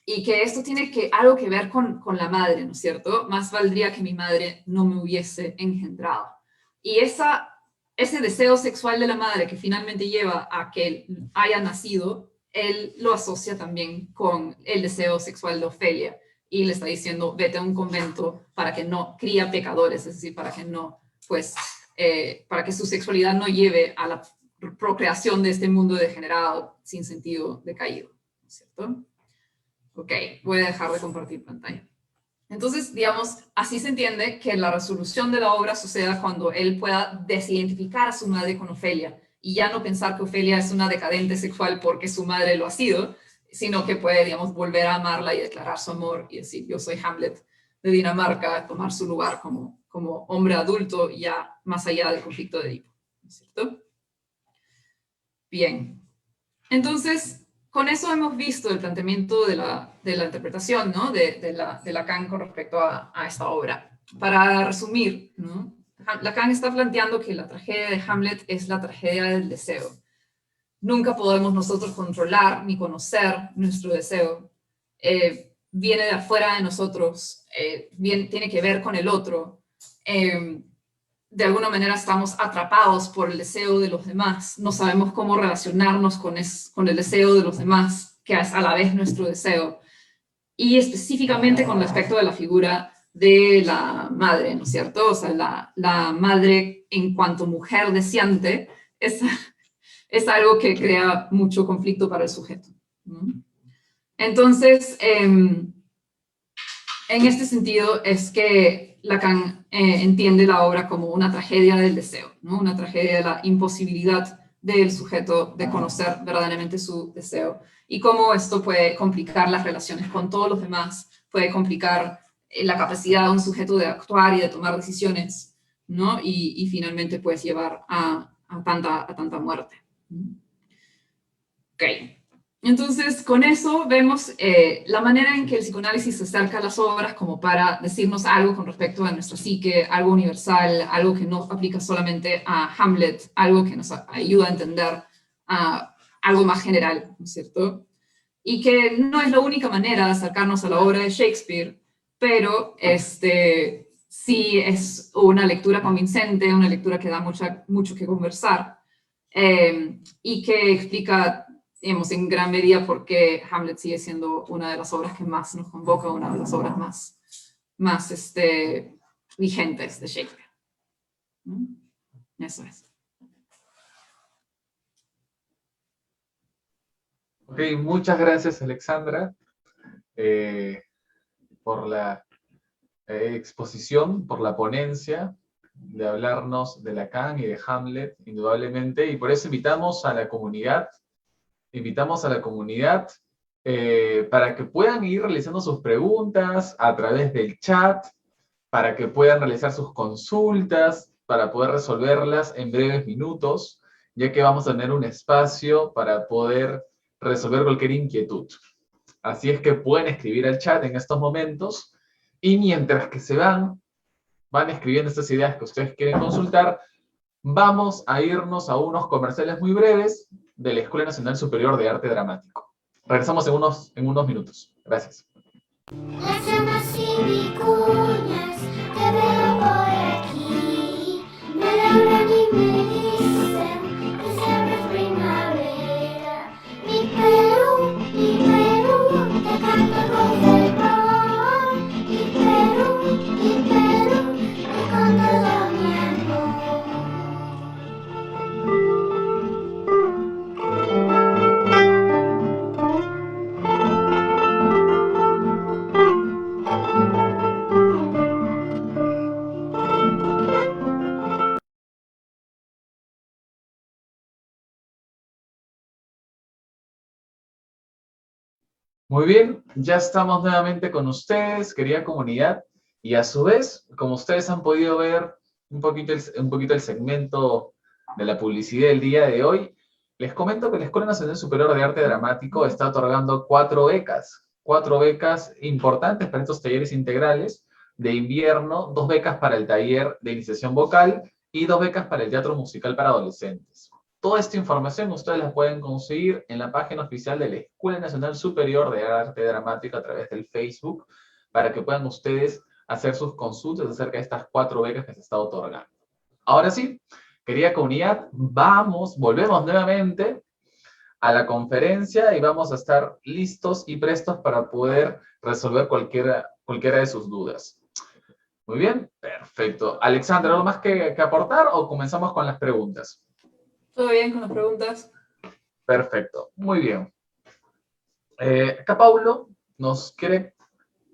Y que esto tiene algo que ver con la madre, ¿no es cierto? Más valdría que mi madre no me hubiese engendrado. Y ese deseo sexual de la madre que finalmente lleva a que él haya nacido, él lo asocia también con el deseo sexual de Ofelia. Y le está diciendo, vete a un convento para que no cría pecadores, es decir, para que no, pues, para que su sexualidad no lleve a la procreación de este mundo degenerado, sin sentido, decaído, ¿no es cierto? Ok, voy a dejar de compartir pantalla. Entonces, digamos, así se entiende que la resolución de la obra suceda cuando él pueda desidentificar a su madre con Ofelia y ya no pensar que Ofelia es una decadente sexual porque su madre lo ha sido, sino que puede, digamos, volver a amarla y declarar su amor y decir, yo soy Hamlet de Dinamarca, tomar su lugar como hombre adulto ya más allá del conflicto de Edipo, ¿no es cierto? Bien, entonces, con eso hemos visto el planteamiento de la interpretación, ¿no? de Lacan con respecto a esta obra. Para resumir, ¿no? Lacan está planteando que la tragedia de Hamlet es la tragedia del deseo. Nunca podemos nosotros controlar ni conocer nuestro deseo. Viene de afuera de nosotros, tiene que ver con el otro. De alguna manera estamos atrapados por el deseo de los demás. No sabemos cómo relacionarnos con el deseo de los demás, que es a la vez nuestro deseo. Y específicamente con respecto a la figura de la madre, ¿no es cierto? O sea, la madre en cuanto mujer deseante es algo que crea mucho conflicto para el sujeto, ¿no? Entonces, en este sentido es que Lacan entiende la obra como una tragedia del deseo, ¿no? Una tragedia de la imposibilidad del sujeto de conocer verdaderamente su deseo y cómo esto puede complicar las relaciones con todos los demás, puede complicar la capacidad de un sujeto de actuar y de tomar decisiones, ¿no? Y finalmente pues llevar a tanta muerte. Ok. Entonces, con eso vemos la manera en que el psicoanálisis se acerca a las obras como para decirnos algo con respecto a nuestra psique, algo universal, algo que no aplica solamente a Hamlet, algo que nos ayuda a entender algo más general, ¿no es cierto? Y que no es la única manera de acercarnos a la obra de Shakespeare, pero sí es una lectura convincente, una lectura que da mucho que conversar y que explica, digamos, en gran medida por qué Hamlet sigue siendo una de las obras que más nos convoca, una de las obras más vigentes de Shakespeare. ¿Mm? Eso es. Ok, muchas gracias, Alexandra, por la exposición, por la ponencia, de hablarnos de Lacan y de Hamlet, indudablemente, y por eso invitamos a la comunidad para que puedan ir realizando sus preguntas a través del chat, para que puedan realizar sus consultas, para poder resolverlas en breves minutos, ya que vamos a tener un espacio para poder resolver cualquier inquietud. Así es que pueden escribir al chat en estos momentos, y mientras que van escribiendo estas ideas que ustedes quieren consultar, vamos a irnos a unos comerciales muy breves de la Escuela Nacional Superior de Arte Dramático. Regresamos en unos minutos. Gracias. Las llamas y vicuñas te veo por aquí, me ladran y me dicen que siempre es primavera. Mi Perú, te canto con del mar. Mi Perú, te canto todo mi amor. Muy bien, ya estamos nuevamente con ustedes, querida comunidad, y a su vez, como ustedes han podido ver un poquito el segmento de la publicidad del día de hoy, les comento que la Escuela Nacional Superior de Arte Dramático está otorgando cuatro becas importantes para estos talleres integrales de invierno, 2 becas para el taller de iniciación vocal y 2 becas para el teatro musical para adolescentes. Toda esta información ustedes la pueden conseguir en la página oficial de la Escuela Nacional Superior de Arte Dramático a través del Facebook, para que puedan ustedes hacer sus consultas acerca de estas 4 becas que se está otorgando. Ahora sí, querida comunidad, volvemos nuevamente a la conferencia y vamos a estar listos y prestos para poder resolver cualquiera de sus dudas. Muy bien, perfecto. Alexandra, ¿algo más que aportar o comenzamos con las preguntas? ¿Todo bien con las preguntas? Perfecto, muy bien. Acá Paulo nos quiere,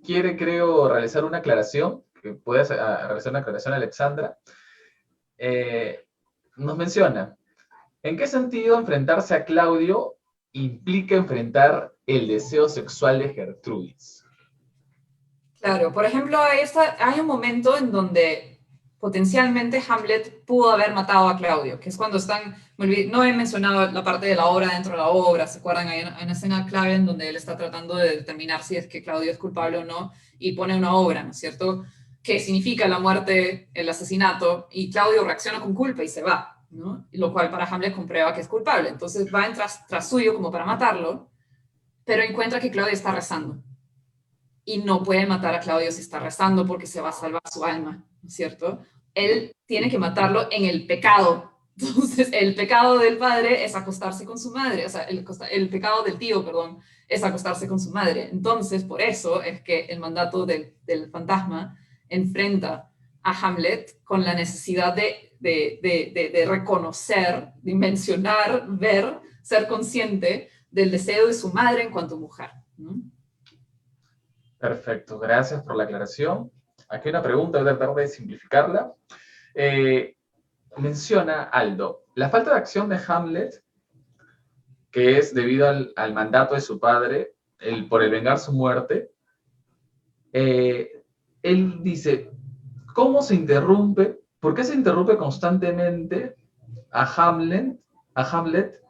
creo, realizar una aclaración, que puede realizar una aclaración a Alexandra. Nos menciona, ¿En qué sentido enfrentarse a Claudio implica enfrentar el deseo sexual de Gertrudis? Claro, por ejemplo, hay un momento en donde potencialmente Hamlet pudo haber matado a Claudio, que es cuando están, no he mencionado la parte de la obra dentro de la obra, ¿se acuerdan? Hay una escena clave en donde él está tratando de determinar si es que Claudio es culpable o no, y pone una obra, ¿no es cierto?, que significa la muerte, el asesinato, y Claudio reacciona con culpa y se va, ¿no? Lo cual para Hamlet comprueba que es culpable. Entonces va tras suyo como para matarlo, pero encuentra que Claudio está rezando y no puede matar a Claudio si está rezando porque se va a salvar su alma, ¿no es cierto? Él tiene que matarlo en el pecado. Entonces, el pecado del padre es acostarse con su madre, o sea, el pecado del tío, perdón, es acostarse con su madre. Entonces, por eso es que el mandato del fantasma enfrenta a Hamlet con la necesidad de reconocer, dimensionar, ver, ser consciente del deseo de su madre en cuanto mujer, ¿no? Perfecto, gracias por la aclaración. Aquí hay una pregunta, voy a tratar de simplificarla. Menciona Aldo, la falta de acción de Hamlet, que es debido al mandato de su padre, por el vengar su muerte, él dice, ¿cómo se interrumpe? ¿Por qué se interrumpe constantemente a Hamlet,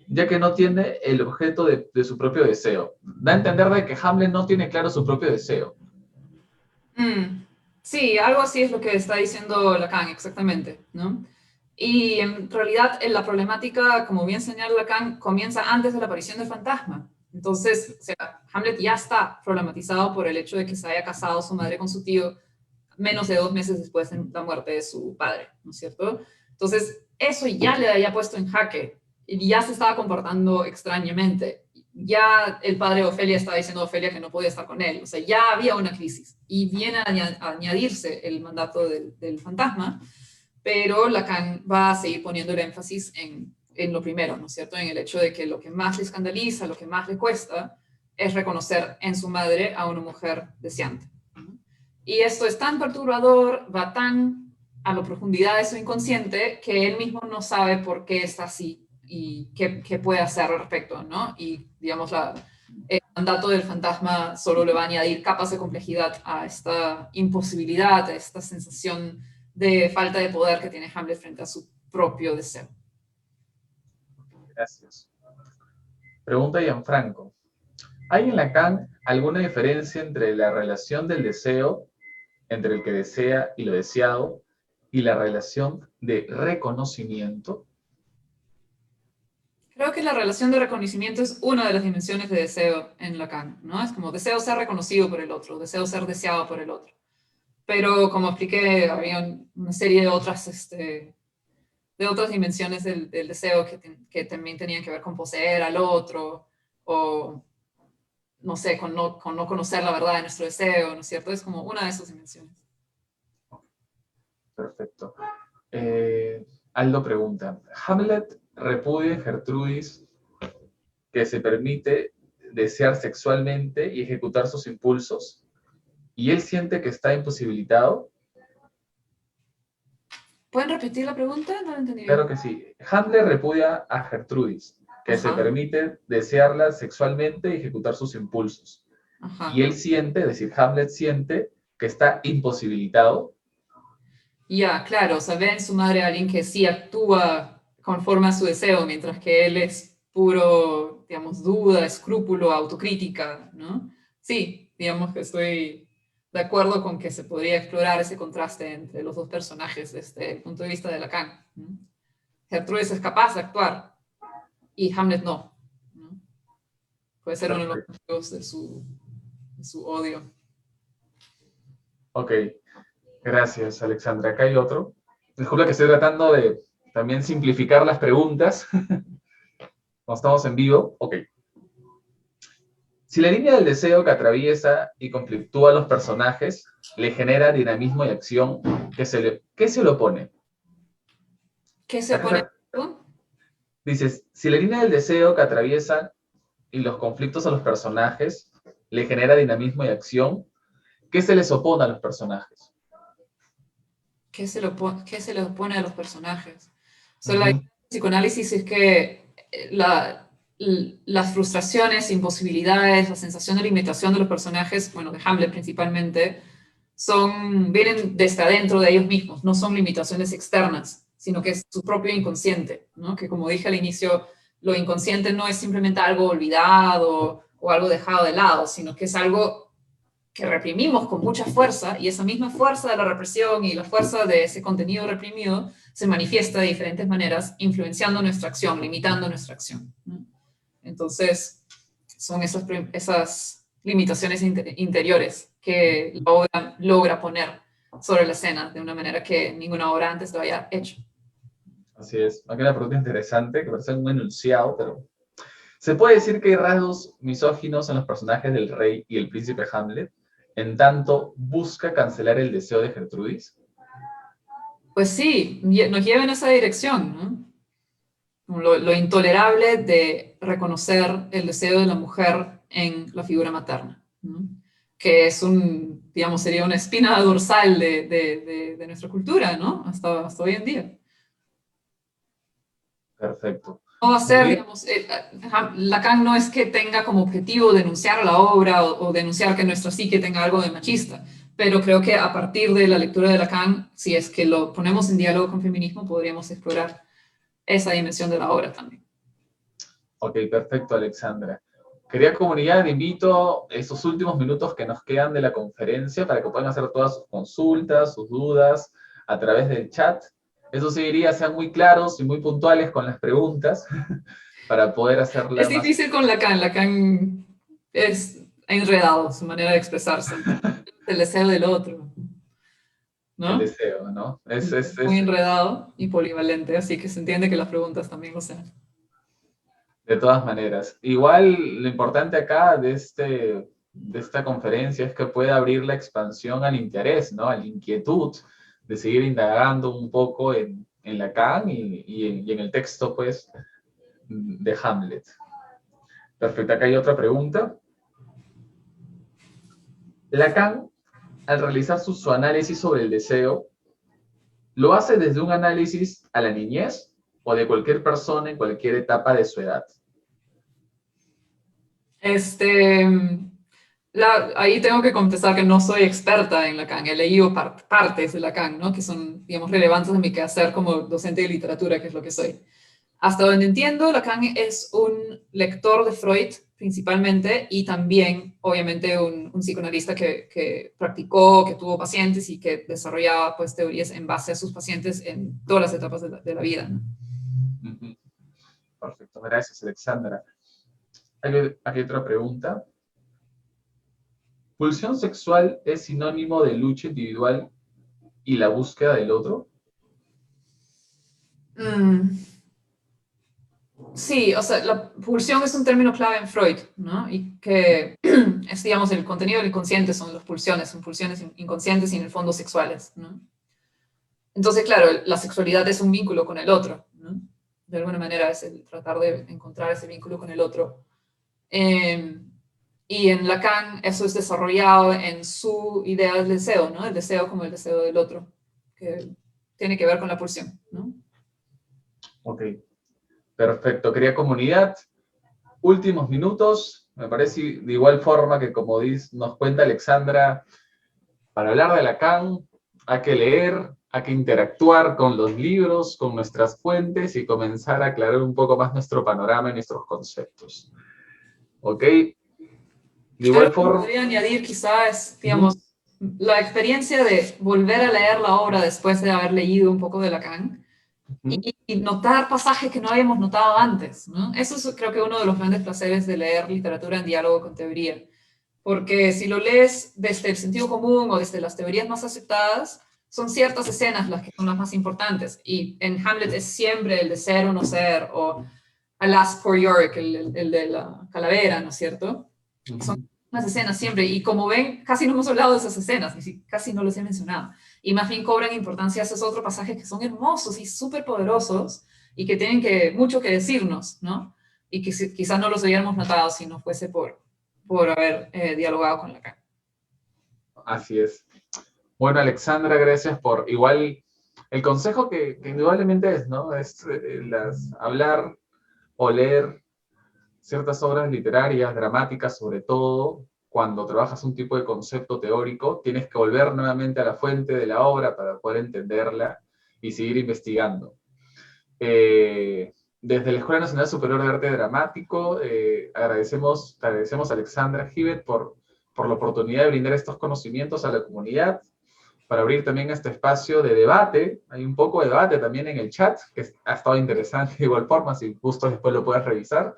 ya que no tiene el objeto de su propio deseo? Da a entender de que Hamlet no tiene claro su propio deseo. Sí, algo así es lo que está diciendo Lacan, exactamente, ¿no? Y en realidad la problemática, como bien señala Lacan, comienza antes de la aparición del fantasma. Entonces, o sea, Hamlet ya está problematizado por el hecho de que se haya casado su madre con su tío menos de 2 meses después de la muerte de su padre, ¿no es cierto? Entonces, eso ya le había puesto en jaque y ya se estaba comportando extrañamente. Ya el padre de Ofelia estaba diciendo a Ofelia que no podía estar con él, o sea, ya había una crisis. Y viene a añadirse el mandato del fantasma, pero Lacan va a seguir poniendo el énfasis en lo primero, ¿no es cierto? En el hecho de que lo que más le escandaliza, lo que más le cuesta, es reconocer en su madre a una mujer deseante. Y esto es tan perturbador, va tan a la profundidad de su inconsciente, que él mismo no sabe por qué está así y qué puede hacer al respecto, ¿no? Y, digamos, el mandato del fantasma solo le va a añadir capas de complejidad a esta imposibilidad, a esta sensación de falta de poder que tiene Hamlet frente a su propio deseo. Gracias. Pregunta Gianfranco. ¿Hay en Lacan alguna diferencia entre la relación del deseo, entre el que desea y lo deseado, y la relación de reconocimiento? Creo que la relación de reconocimiento es una de las dimensiones de deseo en Lacan, ¿no? Es como deseo ser reconocido por el otro, deseo ser deseado por el otro. Pero como expliqué, había una serie de otras dimensiones del deseo que también tenían que ver con poseer al otro, o no sé, con no conocer la verdad de nuestro deseo, ¿no es cierto? Es como una de esas dimensiones. Perfecto. Aldo pregunta, ¿Hamlet repudia en Gertrudis que se permite desear sexualmente y ejecutar sus impulsos? ¿Y él siente que está imposibilitado? ¿Pueden repetir la pregunta? No la entendí bien. Claro que sí. Hamlet repudia a Gertrudis, que se Ajá. permite desearla sexualmente y ejecutar sus impulsos. Ajá. Y él siente, es decir, Hamlet siente que está imposibilitado. Ya, claro, o sea, ve en su madre a alguien que sí actúa conforme a su deseo, mientras que él es puro, digamos, duda, escrúpulo, autocrítica, ¿no? Sí, digamos que estoy de acuerdo con que se podría explorar ese contraste entre los dos personajes desde el punto de vista de Lacan, ¿no? Gertrudis es capaz de actuar y Hamlet no, ¿no? Puede ser uno de los motivos de su odio. Ok, gracias, Alexandra. Acá hay otro. Disculpa que estoy tratando de también simplificar las preguntas. No estamos en vivo. Ok. Si la línea del deseo que atraviesa y conflictúa a los personajes le genera dinamismo y acción, ¿qué se le opone? ¿Qué se opone? Dices, si la línea del deseo que atraviesa y los conflictos a los personajes le genera dinamismo y acción, ¿qué se les opone a los personajes? ¿Qué se le opone a los personajes? O sea, psicoanálisis es que las frustraciones, imposibilidades, la sensación de limitación de los personajes, bueno, de Hamlet principalmente, vienen desde adentro de ellos mismos, no son limitaciones externas, sino que es su propio inconsciente, ¿no? Que como dije al inicio, lo inconsciente no es simplemente algo olvidado o algo dejado de lado, sino que es algo que reprimimos con mucha fuerza, y esa misma fuerza de la represión y la fuerza de ese contenido reprimido se manifiesta de diferentes maneras, influenciando nuestra acción, limitando nuestra acción, ¿no? Entonces, son esas limitaciones interiores que la obra logra poner sobre la escena de una manera que ninguna obra antes lo haya hecho. Así es. Aquí una pregunta interesante, que parece un enunciado, pero ¿se puede decir que hay rasgos misóginos en los personajes del rey y el príncipe Hamlet, en tanto busca cancelar el deseo de Gertrudis? Pues sí, nos lleva en esa dirección, ¿no? Lo intolerable de reconocer el deseo de la mujer en la figura materna, ¿no? Que es digamos, sería una espina dorsal de nuestra cultura, ¿no? Hasta hoy en día. Perfecto. No va a ser, digamos, Lacan no es que tenga como objetivo denunciar la obra o denunciar que nuestra psique tenga algo de machista, pero creo que a partir de la lectura de Lacan, si es que lo ponemos en diálogo con feminismo, podríamos explorar esa dimensión de la obra también. Ok, perfecto, Alexandra. Querida comunidad, invito estos últimos minutos que nos quedan de la conferencia para que puedan hacer todas sus consultas, sus dudas a través del chat. Eso sí diría, sean muy claros y muy puntuales con las preguntas para poder hacerlas. Es difícil con Lacan. Lacan es enredado su manera de expresarse. El deseo del otro, ¿no? El deseo, ¿no? Es muy enredado y polivalente, así que se entiende que las preguntas también lo sean. De todas maneras. Igual lo importante acá de esta conferencia es que pueda abrir la expansión al interés, ¿no? A la inquietud de seguir indagando un poco en Lacan y en el texto, pues, de Hamlet. Perfecto, acá hay otra pregunta. Lacan, al realizar su análisis sobre el deseo, ¿lo hace desde un análisis a la niñez o de cualquier persona en cualquier etapa de su edad? Ahí tengo que contestar que no soy experta en Lacan. He leído partes de Lacan, ¿no? Que son, digamos, relevantes en mi quehacer como docente de literatura, que es lo que soy. Hasta donde entiendo, Lacan es un lector de Freud, principalmente, y también, obviamente, un psicoanalista que practicó, que tuvo pacientes y que desarrollaba, pues, teorías en base a sus pacientes en todas las etapas de la vida, ¿no? Perfecto, gracias, Alexandra. Aquí otra pregunta. ¿Pulsión sexual es sinónimo de lucha individual y la búsqueda del otro? Sí, o sea, la pulsión es un término clave en Freud, ¿no? Y que es, digamos, el contenido del inconsciente son son pulsiones inconscientes y en el fondo sexuales, ¿no? Entonces, claro, la sexualidad es un vínculo con el otro, ¿no? De alguna manera es el tratar de encontrar ese vínculo con el otro. Y en Lacan eso es desarrollado en su idea del deseo, ¿no? El deseo como el deseo del otro, que tiene que ver con la pulsión, ¿no? Ok, perfecto. Querida comunidad, últimos minutos. Me parece de igual forma que como nos cuenta Alexandra, para hablar de Lacan hay que leer, hay que interactuar con los libros, con nuestras fuentes y comenzar a aclarar un poco más nuestro panorama y nuestros conceptos. ¿Ok? De igual forma... Podría añadir quizás, digamos, la experiencia de volver a leer la obra después de haber leído un poco de Lacan y notar pasajes que no habíamos notado antes, ¿no? Eso es, creo que, uno de los grandes placeres de leer literatura en diálogo con teoría. Porque si lo lees desde el sentido común o desde las teorías más aceptadas, son ciertas escenas las que son las más importantes. Y en Hamlet es siempre el de ser o no ser, o Alas for Yorick, el de la calavera, ¿no es cierto? Son unas escenas siempre, y como ven, casi no hemos hablado de esas escenas, casi no los he mencionado. Y más bien cobran importancia esos otros pasajes que son hermosos y súper poderosos, y que tienen mucho que decirnos, ¿no? Y que quizás no los hubiéramos notado si no fuese por haber dialogado con Lacan. Así es. Bueno, Alexandra, gracias por igual el consejo que indudablemente es, ¿no? Es hablar o leer ciertas obras literarias, dramáticas sobre todo, cuando trabajas un tipo de concepto teórico, tienes que volver nuevamente a la fuente de la obra para poder entenderla y seguir investigando. Desde la Escuela Nacional Superior de Arte Dramático, te agradecemos Alexandra Givet por la oportunidad de brindar estos conocimientos a la comunidad, para abrir también este espacio de debate. Hay un poco de debate también en el chat, que ha estado interesante de igual forma, si justo después lo puedes revisar.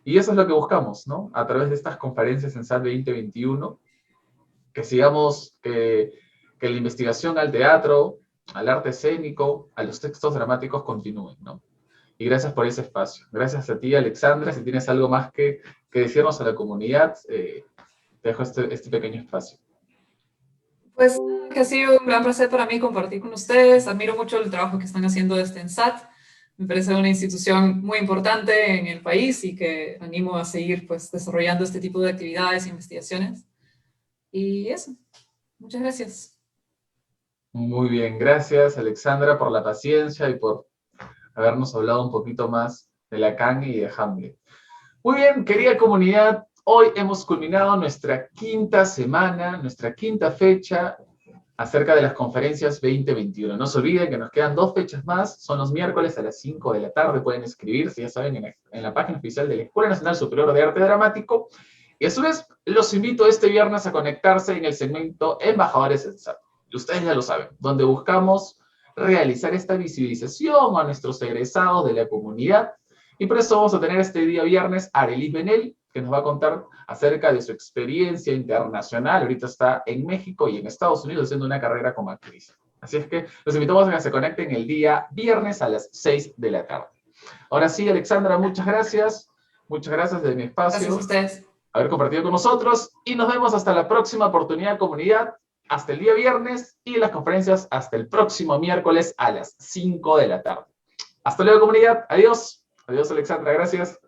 Y eso es lo que buscamos, ¿no? A través de estas conferencias en SAT 2021, que sigamos, que la investigación al teatro, al arte escénico, a los textos dramáticos continúen, ¿no? Y gracias por ese espacio. Gracias a ti, Alexandra. Si tienes algo más que decirnos a la comunidad, te dejo este pequeño espacio. Pues que ha sido un gran placer para mí compartir con ustedes. Admiro mucho el trabajo que están haciendo desde ENSAT. Me parece una institución muy importante en el país y que animo a seguir pues, desarrollando este tipo de actividades e investigaciones. Y eso. Muchas gracias. Muy bien, gracias Alexandra por la paciencia y por habernos hablado un poquito más de Lacan y de Hamlet. Muy bien, querida comunidad, hoy hemos culminado nuestra quinta semana, nuestra quinta fecha acerca de las conferencias 2021. No se olviden que nos quedan 2 fechas más, son los miércoles a las 5 de la tarde, pueden inscribirse, ya saben, en la página oficial de la Escuela Nacional Superior de Arte Dramático. Y a su vez, los invito este viernes a conectarse en el segmento Embajadores en SAT. Ustedes ya lo saben, donde buscamos realizar esta visibilización a nuestros egresados de la comunidad. Y por eso vamos a tener este día viernes a Arely Benel, que nos va a contar acerca de su experiencia internacional. Ahorita está en México y en Estados Unidos haciendo una carrera como actriz. Así es que los invitamos a que se conecten el día viernes a las 6 de la tarde. Ahora sí, Alexandra, muchas gracias. Muchas gracias de mi espacio. Gracias a ustedes. Haber compartido con nosotros y nos vemos hasta la próxima oportunidad, comunidad, hasta el día viernes y las conferencias hasta el próximo miércoles a las 5 de la tarde. Hasta luego, comunidad. Adiós. Adiós, Alexandra. Gracias.